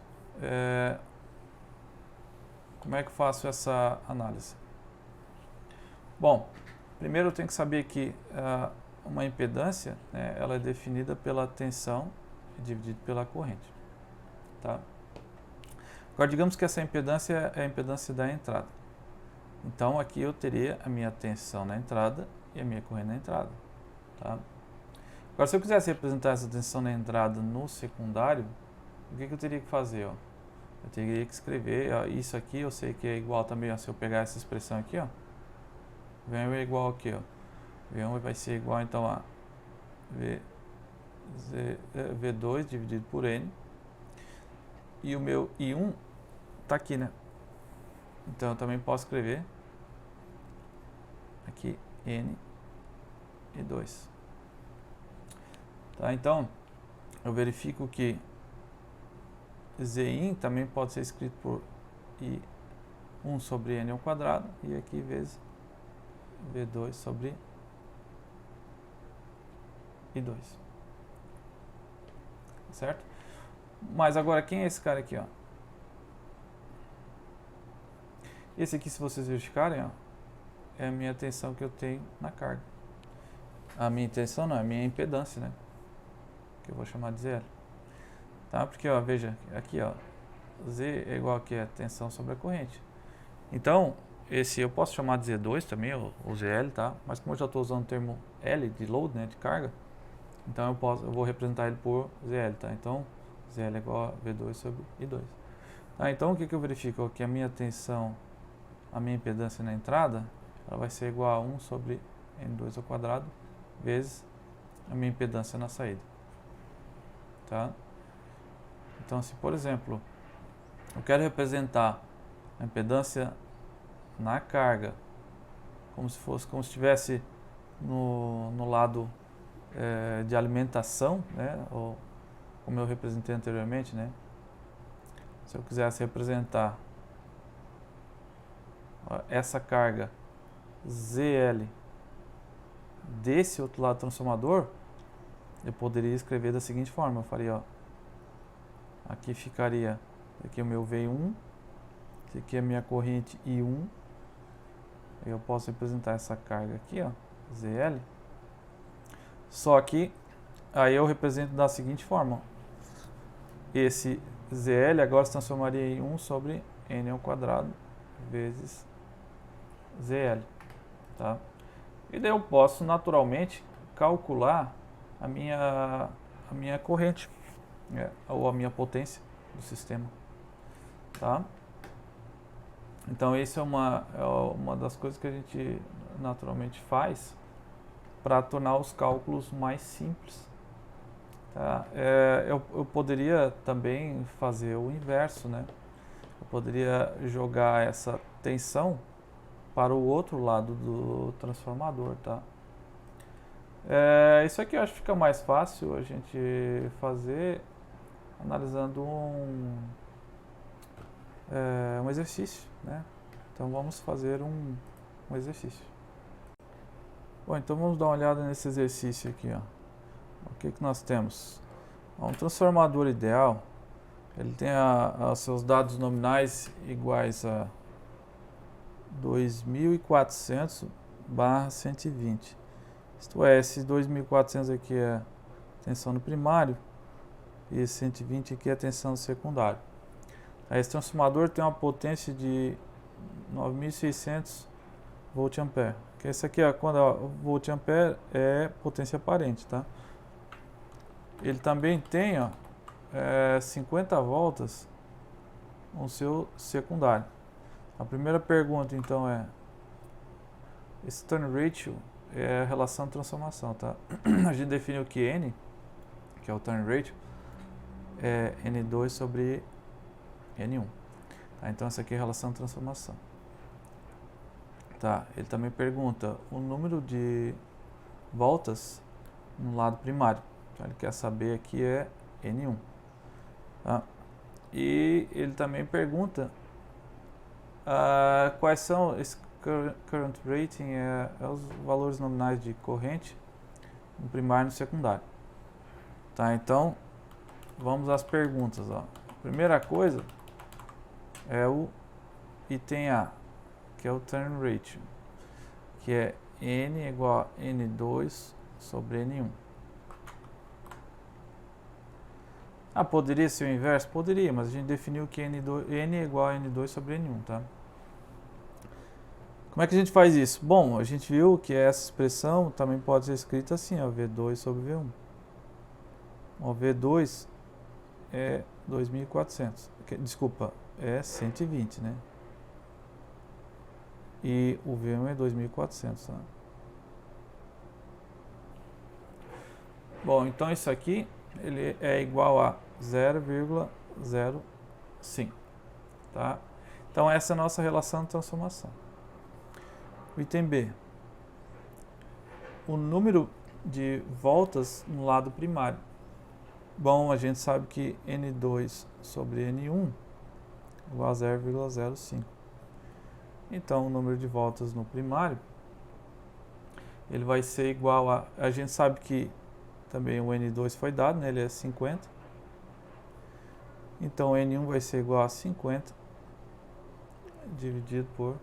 Como é que eu faço essa análise? Bom, primeiro eu tenho que saber que uma impedância, né, ela é definida pela tensão dividido pela corrente, tá? Agora digamos que essa impedância é a impedância da entrada. Então aqui eu teria a minha tensão na entrada e a minha corrente na entrada, tá? Agora se eu quisesse representar essa tensão na entrada no secundário, o que eu teria que fazer, ó? Eu teria que escrever, ó, isso aqui eu sei que é igual também, ó, se eu pegar essa expressão aqui, ó, V1 é igual aqui, ó, V1 vai ser igual então a V2 dividido por N, e o meu I1 está aqui, né? Então eu também posso escrever aqui N e 2. Tá? Então eu verifico que Zin também pode ser escrito por I1 sobre N ao quadrado e aqui vezes V2 sobre I2. Certo? Mas agora quem é esse cara aqui, ó? Esse aqui, se vocês verificarem, ó, é a minha tensão que eu tenho na carga. A minha tensão não, é a minha impedância, né? Que eu vou chamar de zero. Tá? Porque, ó, veja, aqui, ó, Z é igual aqui a tensão sobre a corrente. Então, esse eu posso chamar de Z2 também, ou ZL, tá? Mas como eu já estou usando o termo L de load, né, de carga, então eu vou representar ele por ZL, tá? Então, ZL é igual a V2 sobre I2. Tá? Então, o que eu verifico? Que a minha tensão, a minha impedância na entrada, ela vai ser igual a 1 sobre N2 ao quadrado vezes a minha impedância na saída. Tá? Então, se por exemplo, eu quero representar a impedância na carga como se estivesse no lado de alimentação, né, ou como eu representei anteriormente, né, Se eu quisesse representar essa carga ZL desse outro lado transformador, eu poderia escrever da seguinte forma, eu faria, ó, aqui ficaria, aqui é o meu V1, esse aqui é a minha corrente I1, eu posso representar essa carga aqui, ó, ZL, só que aí eu represento da seguinte forma, ó, esse ZL agora se transformaria em 1 sobre N ao quadrado vezes ZL, tá? E daí eu posso naturalmente calcular a minha corrente, ou a minha potência do sistema, tá? Então isso é uma das coisas que a gente naturalmente faz para tornar os cálculos mais simples, tá? Eu poderia também fazer o inverso, né? Eu poderia jogar essa tensão para o outro lado do transformador, tá? Isso aqui eu acho que fica mais fácil a gente fazer analisando um exercício, né? Então vamos fazer um exercício. Bom, então vamos dar uma olhada nesse exercício aqui, ó. O que nós temos? Um transformador ideal, ele tem seus dados nominais iguais a 2400/120. Isto é, esse 2400 aqui é a tensão no primário e esse 120 aqui é a tensão no secundário. Esse transformador tem uma potência de 9600 volt-ampere. Esse aqui, ó, quando é volt-ampere, é potência aparente, tá? Ele também tem, ó, 50 voltas no seu secundário. A primeira pergunta, então, é: esse turn ratio é a relação de transformação, tá? A gente definiu que N, que é o turn ratio, é N2 sobre N1. Tá? Então, essa aqui é a relação de transformação. Tá? Ele também pergunta o número de voltas no lado primário. Então, ele quer saber aqui é N1. Tá? E ele também pergunta quais são esse current rating, os valores nominais de corrente no primário e no secundário. Tá? Então, vamos às perguntas. Ó. A primeira coisa é o item A, que é o turn ratio, que é N igual a N2 sobre N1. Poderia ser o inverso? Poderia, mas a gente definiu que N é igual a N2 sobre N1, tá? Como é que a gente faz isso? Bom, a gente viu que essa expressão também pode ser escrita assim, ó, V2 sobre V1. O V2 é 2400, desculpa, é 120, né? E o V1 é 2400, tá? Bom, então isso aqui ele é igual a 0,05, tá? Então essa é a nossa relação de transformação. O item B, o número de voltas no lado primário. Bom, a gente sabe que N2 sobre N1 é igual a 0,05. Então o número de voltas no primário, ele vai ser igual a gente sabe que também o N2 foi dado, né? Ele é 50. Então, N1 vai ser igual a 50 dividido por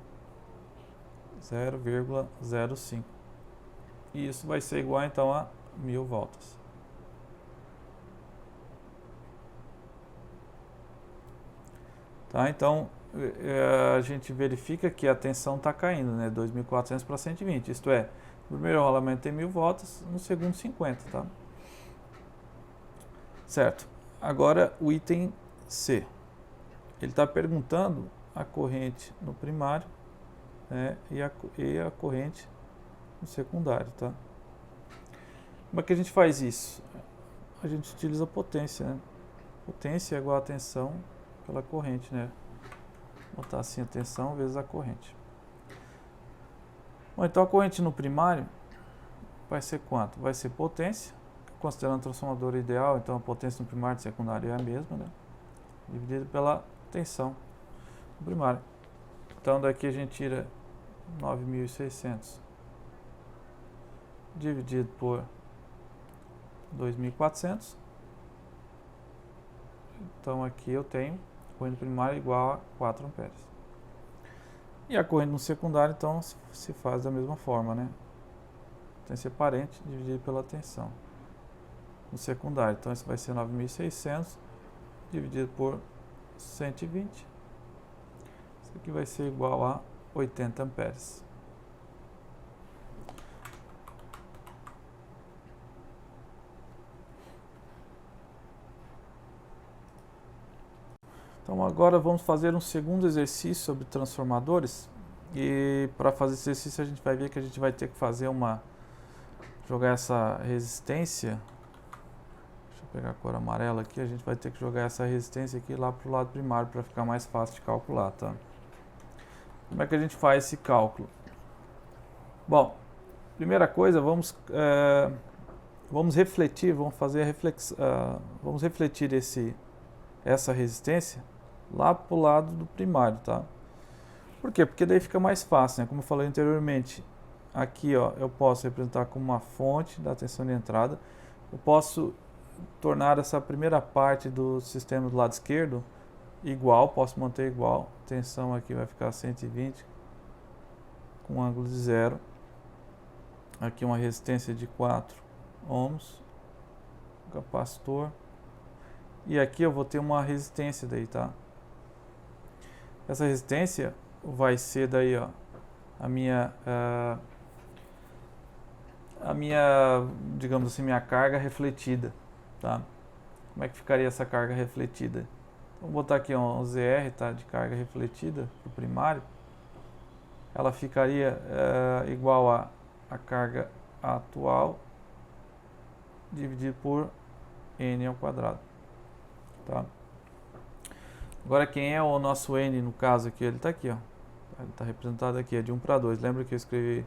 0,05. E isso vai ser igual, então, a 1000 voltas. Tá? Então, a gente verifica que a tensão está caindo, né? 2.400 para 120. Isto é, no primeiro rolamento tem 1000 voltas, no segundo 50, tá? Certo. Agora o item C. Ele está perguntando a corrente no primário, né, e a corrente no secundário, tá? Como é que a gente faz isso? A gente utiliza potência, né? Potência é igual a tensão pela corrente, né? Vou botar assim a tensão vezes a corrente. Bom, então a corrente no primário vai ser quanto? Vai ser potência, considerando o transformador ideal, então a potência no primário e secundário é a mesma, né? Dividido pela tensão primária. Então daqui a gente tira 9.600 dividido por 2.400. Então aqui eu tenho corrente primária igual a 4 amperes. E a corrente no secundário, então, se faz da mesma forma, né? Tensão aparente dividido pela tensão no secundário. Então isso vai ser 9.600 dividido por 120. Isso aqui vai ser igual a 80 amperes. Então agora vamos fazer um segundo exercício sobre transformadores. E para fazer esse exercício a gente vai ver que a gente vai ter que fazer jogar essa resistência. Deixa eu pegar a cor amarela aqui. A gente vai ter que jogar essa resistência aqui lá para o lado primário para ficar mais fácil de calcular, tá? Como é que a gente faz esse cálculo? Bom, primeira coisa, vamos refletir, vamos refletir essa resistência lá para o lado do primário, tá? Por quê? Porque daí fica mais fácil, né? Como eu falei anteriormente, aqui ó, eu posso representar como uma fonte da tensão de entrada. Eu posso tornar essa primeira parte do sistema do lado esquerdo igual, posso manter igual. A tensão aqui vai ficar 120 com um ângulo de 0. Aqui uma resistência de 4 ohms, capacitor. E aqui eu vou ter uma resistência daí, tá? Essa resistência vai ser daí, ó, a minha, digamos assim, minha carga refletida, tá? Como é que ficaria essa carga refletida? Vou botar aqui um ZR, tá, de carga refletida para o primário. Ela ficaria igual a carga atual dividido por N ao quadrado, tá? Agora quem é o nosso N no caso aqui? Ele está aqui, ó. Ele está representado aqui, é de 1 para 2. Lembra que eu escrevi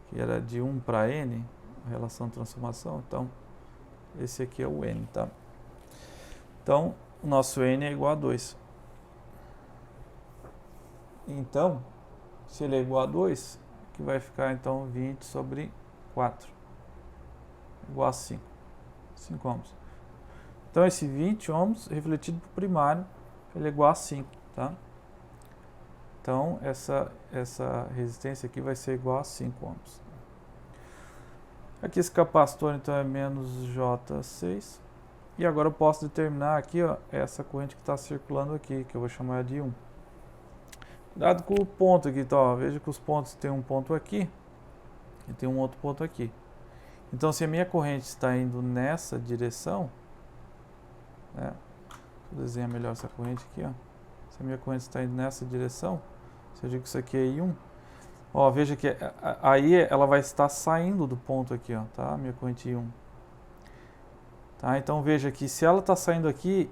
que era de 1 para N, a relação de transformação? Então, esse aqui é o N, tá? Então, o nosso N é igual a 2. Então, se ele é igual a 2, que vai ficar então 20 sobre 4, igual a 5 ohms. Então, esse 20 ohms refletido para o primário, ele é igual a 5, tá? Então, essa resistência aqui vai ser igual a 5 ohms. Aqui esse capacitor, então, é menos J6. E agora eu posso determinar aqui, ó, essa corrente que está circulando aqui, que eu vou chamar de 1. Cuidado com o ponto aqui, tá? Ó, veja que os pontos tem um ponto aqui e tem um outro ponto aqui. Então, se a minha corrente está indo nessa direção, né? Deixa eu desenhar melhor essa corrente aqui, ó. Se a minha corrente está indo nessa direção, se eu digo que isso aqui é I1, ó, veja que aí ela vai estar saindo do ponto aqui, ó, tá? A minha corrente I1. Tá? Então veja que se ela está saindo aqui,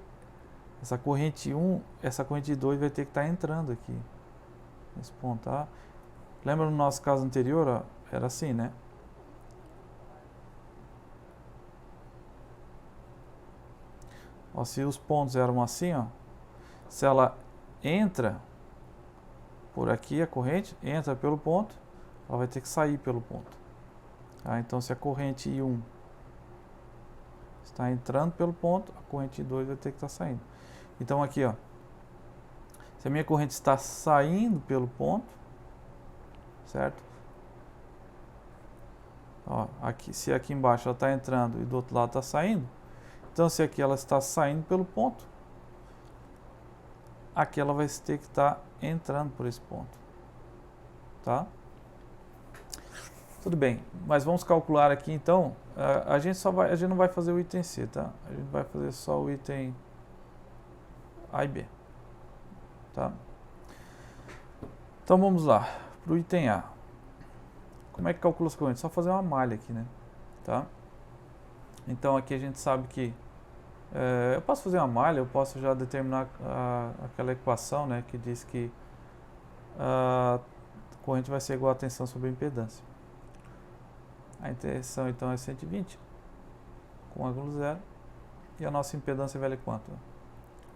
essa corrente 1, essa corrente 2 vai ter que estar entrando aqui, nesse ponto, tá? Lembra no nosso caso anterior, ó, era assim, né? Ó, se os pontos eram assim, ó, se ela entra por aqui, a corrente entra pelo ponto, ela vai ter que sair pelo ponto. Tá? Então, se a corrente I1 está entrando pelo ponto, a corrente I2 vai ter que estar saindo. Então, aqui, ó, se a minha corrente está saindo pelo ponto, certo? Ó, aqui, se aqui embaixo ela está entrando e do outro lado está saindo, então se aqui ela está saindo pelo ponto, aqui ela vai ter que estar entrando por esse ponto, tá? Tudo bem, mas vamos calcular aqui então. A gente não vai fazer o item C, tá? A gente vai fazer só o item A e B, tá? Então vamos lá para o item A. Como é que calcula as correntes? Só fazer uma malha aqui, né? Tá? Então aqui a gente sabe que eu posso fazer uma malha, eu posso já determinar aquela equação, né, que diz que a corrente vai ser igual a tensão sobre a impedância. A tensão então é 120 com ângulo 0 e a nossa impedância vale quanto?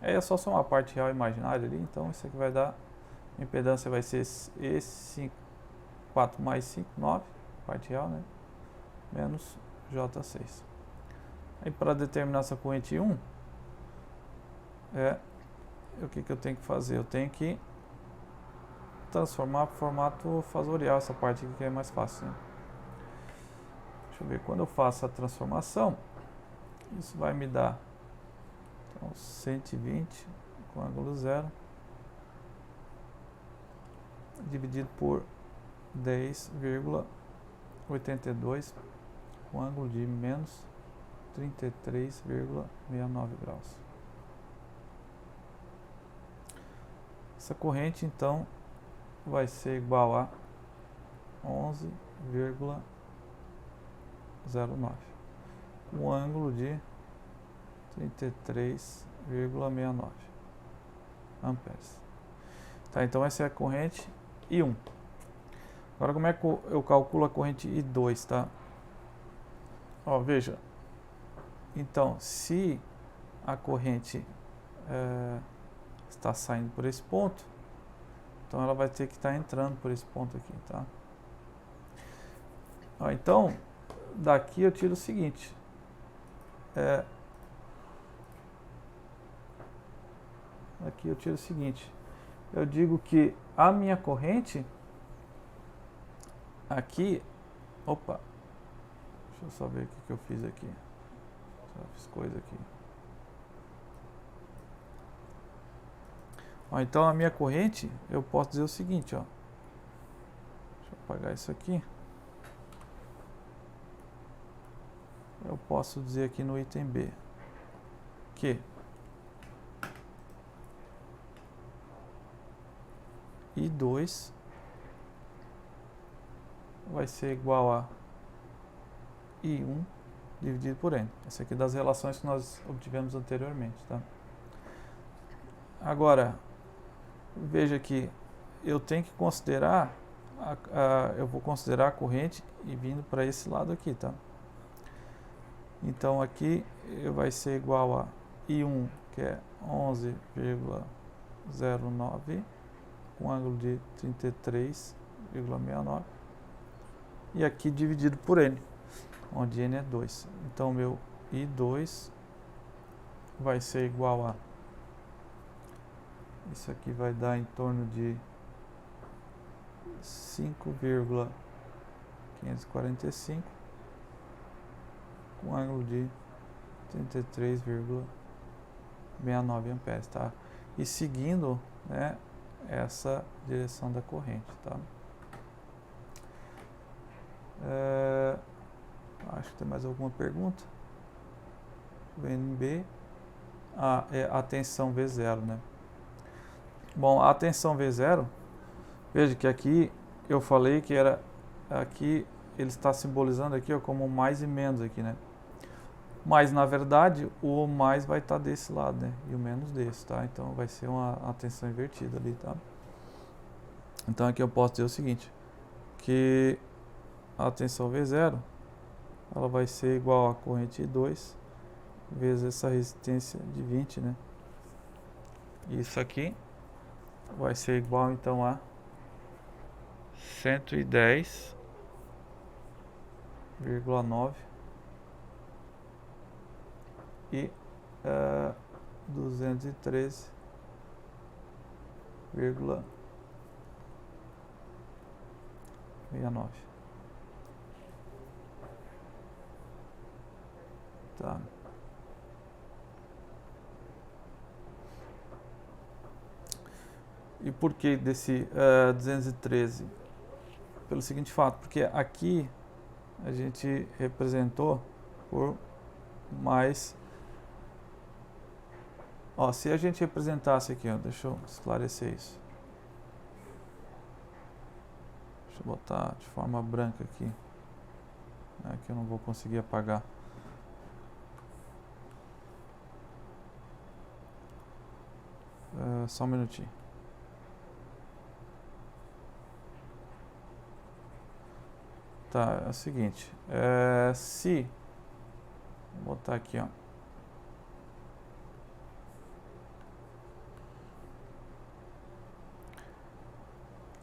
Aí é só somar a parte real e imaginária ali, então isso aqui vai dar, a impedância vai ser esse 4 mais 5, 9, parte real, né? Menos J6. Aí para determinar essa corrente 1, o que eu tenho que fazer? Eu tenho que transformar para o formato fasorial, essa parte aqui que é mais fácil, né? Deixa eu ver, quando eu faço a transformação, isso vai me dar então, 120 com ângulo 0 dividido por 10,82 com ângulo de menos 33,69 graus. Essa corrente então vai ser igual a 11,09, um ângulo de 33,69 amperes. Tá, então essa é a corrente I1. Agora como é que eu calculo a corrente I2, tá? Ó, veja. Então, se a corrente está saindo por esse ponto, então ela vai ter que estar entrando por esse ponto aqui, tá? Ó, então, daqui eu tiro o seguinte. Aqui eu tiro o seguinte. Eu digo que a minha corrente aqui, opa, deixa eu só ver o que eu fiz aqui. Só fiz coisa aqui. Ó, então a minha corrente, eu posso dizer o seguinte, ó. Deixa eu apagar isso aqui. Eu posso dizer aqui no item B que I2 vai ser igual a I1 dividido por N. Essa aqui é das relações que nós obtivemos anteriormente, tá? Agora, veja que eu tenho que considerar, eu vou considerar a corrente e vindo para esse lado aqui, tá? Então aqui vai ser igual a I1, que é 11,09, com ângulo de 33,69, e aqui dividido por N, onde N é 2. Então meu I2 vai ser igual a, isso aqui vai dar em torno de 5,545 com ângulo de 33,69 amperes, tá? E seguindo, né, essa direção da corrente, tá? Acho que tem mais alguma pergunta. VNB, é a tensão V0, né? Bom, a tensão V0, veja que aqui eu falei que era, aqui ele está simbolizando aqui, ó, como mais e menos aqui, né? Mas na verdade o mais vai estar desse lado, né? E o menos desse, tá? Então vai ser uma tensão invertida ali, tá? Então aqui eu posso dizer o seguinte, que a tensão V0 ela vai ser igual a corrente I2 vezes essa resistência de 20, né? Isso aqui vai ser igual então a 110,9 e 213,69. Tá. E por que desse 213? Pelo seguinte fato, porque aqui a gente representou por mais. Ó, se a gente representasse aqui, ó, deixa eu esclarecer isso. Deixa eu botar de forma branca aqui, né, que eu não vou conseguir apagar. Só um minutinho. Tá, é o seguinte, se vou botar aqui, ó,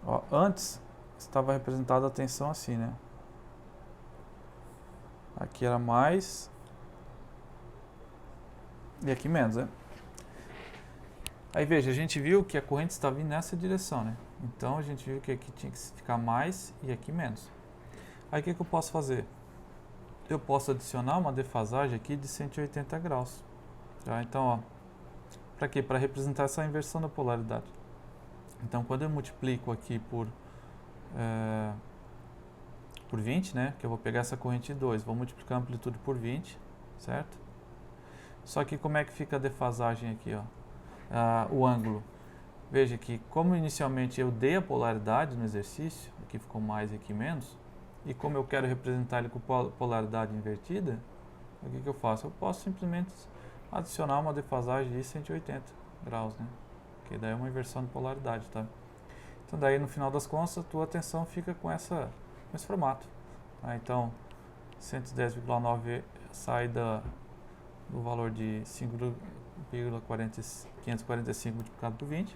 Ó, antes estava representada a tensão assim, né? Aqui era mais e aqui menos, né? Aí veja, a gente viu que a corrente está vindo nessa direção, né? Então a gente viu que aqui tinha que ficar mais e aqui menos. Aí o que eu posso fazer? Eu posso adicionar uma defasagem aqui de 180 graus. Tá? Então, ó, para quê? Para representar essa inversão da polaridade. Então, quando eu multiplico aqui por 20, né? Que eu vou pegar essa corrente 2, vou multiplicar a amplitude por 20, certo? Só que como é que fica a defasagem aqui, ó? O ângulo. Veja que como inicialmente eu dei a polaridade no exercício, aqui ficou mais e aqui menos, e como eu quero representar ele com polaridade invertida, o que eu faço? Eu posso simplesmente adicionar uma defasagem de 180 graus, né? Que daí é uma inversão de polaridade, tá? Então daí no final das contas a tua tensão fica com esse formato. Tá? Então 110,9 sai do valor de 5,545 multiplicado por 20.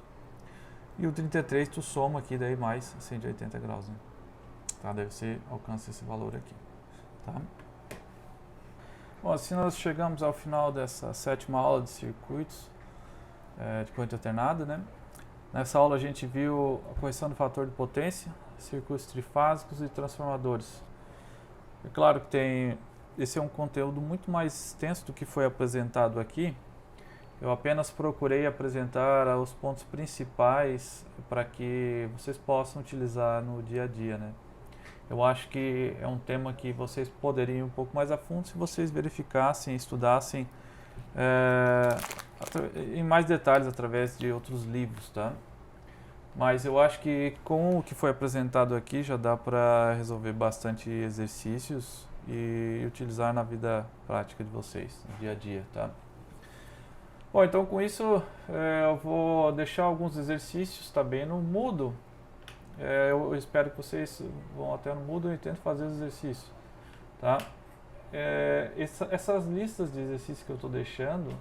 E o 33 tu soma aqui daí mais 180 graus, né? Tá? Deve ser, alcança esse valor aqui. Tá? Bom, assim nós chegamos ao final dessa 7ª aula de circuitos de corrente alternada, né? Nessa aula a gente viu a correção do fator de potência, circuitos trifásicos e transformadores. É claro que esse é um conteúdo muito mais extenso do que foi apresentado aqui. Eu apenas procurei apresentar os pontos principais para que vocês possam utilizar no dia a dia, né? Eu acho que é um tema que vocês poderiam ir um pouco mais a fundo se vocês verificassem, estudassem em mais detalhes através de outros livros, tá? Mas eu acho que com o que foi apresentado aqui já dá para resolver bastante exercícios e utilizar na vida prática de vocês, no dia a dia, tá? Bom, então com isso eu vou deixar alguns exercícios também no mudo. Eu espero que vocês vão até no mudo e tentem fazer os exercícios, tá? Essas listas de exercícios que eu estou deixando,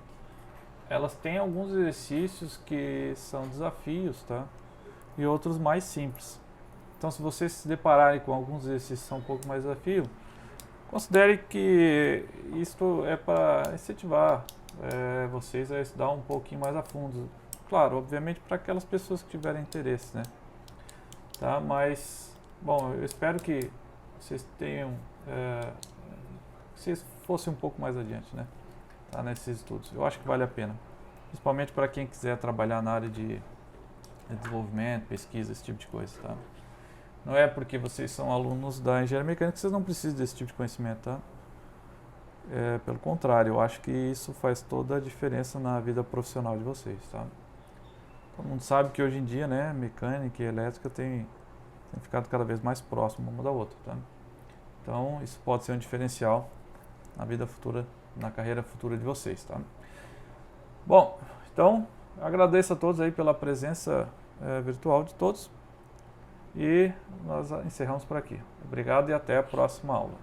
elas têm alguns exercícios que são desafios, tá? E outros mais simples. Então, se vocês se depararem com alguns exercícios que são um pouco mais desafio, considere que isto é para incentivar vocês a estudar um pouquinho mais a fundo. Claro, obviamente para aquelas pessoas que tiverem interesse, né? Tá? Mas, bom, eu espero que vocês tenham, que vocês fossem um pouco mais adiante, né? Tá? Nesses estudos. Eu acho que vale a pena. Principalmente para quem quiser trabalhar na área de desenvolvimento, pesquisa, esse tipo de coisa, tá? Não é porque vocês são alunos da engenharia mecânica que vocês não precisam desse tipo de conhecimento, tá? Pelo contrário, eu acho que isso faz toda a diferença na vida profissional de vocês, tá? Todo mundo sabe que hoje em dia, né, mecânica e elétrica tem ficado cada vez mais próximo uma da outra, tá? Então, isso pode ser um diferencial na vida futura, na carreira futura de vocês, tá? Bom, então, agradeço a todos aí pela presença virtual de todos e nós encerramos por aqui. Obrigado e até a próxima aula.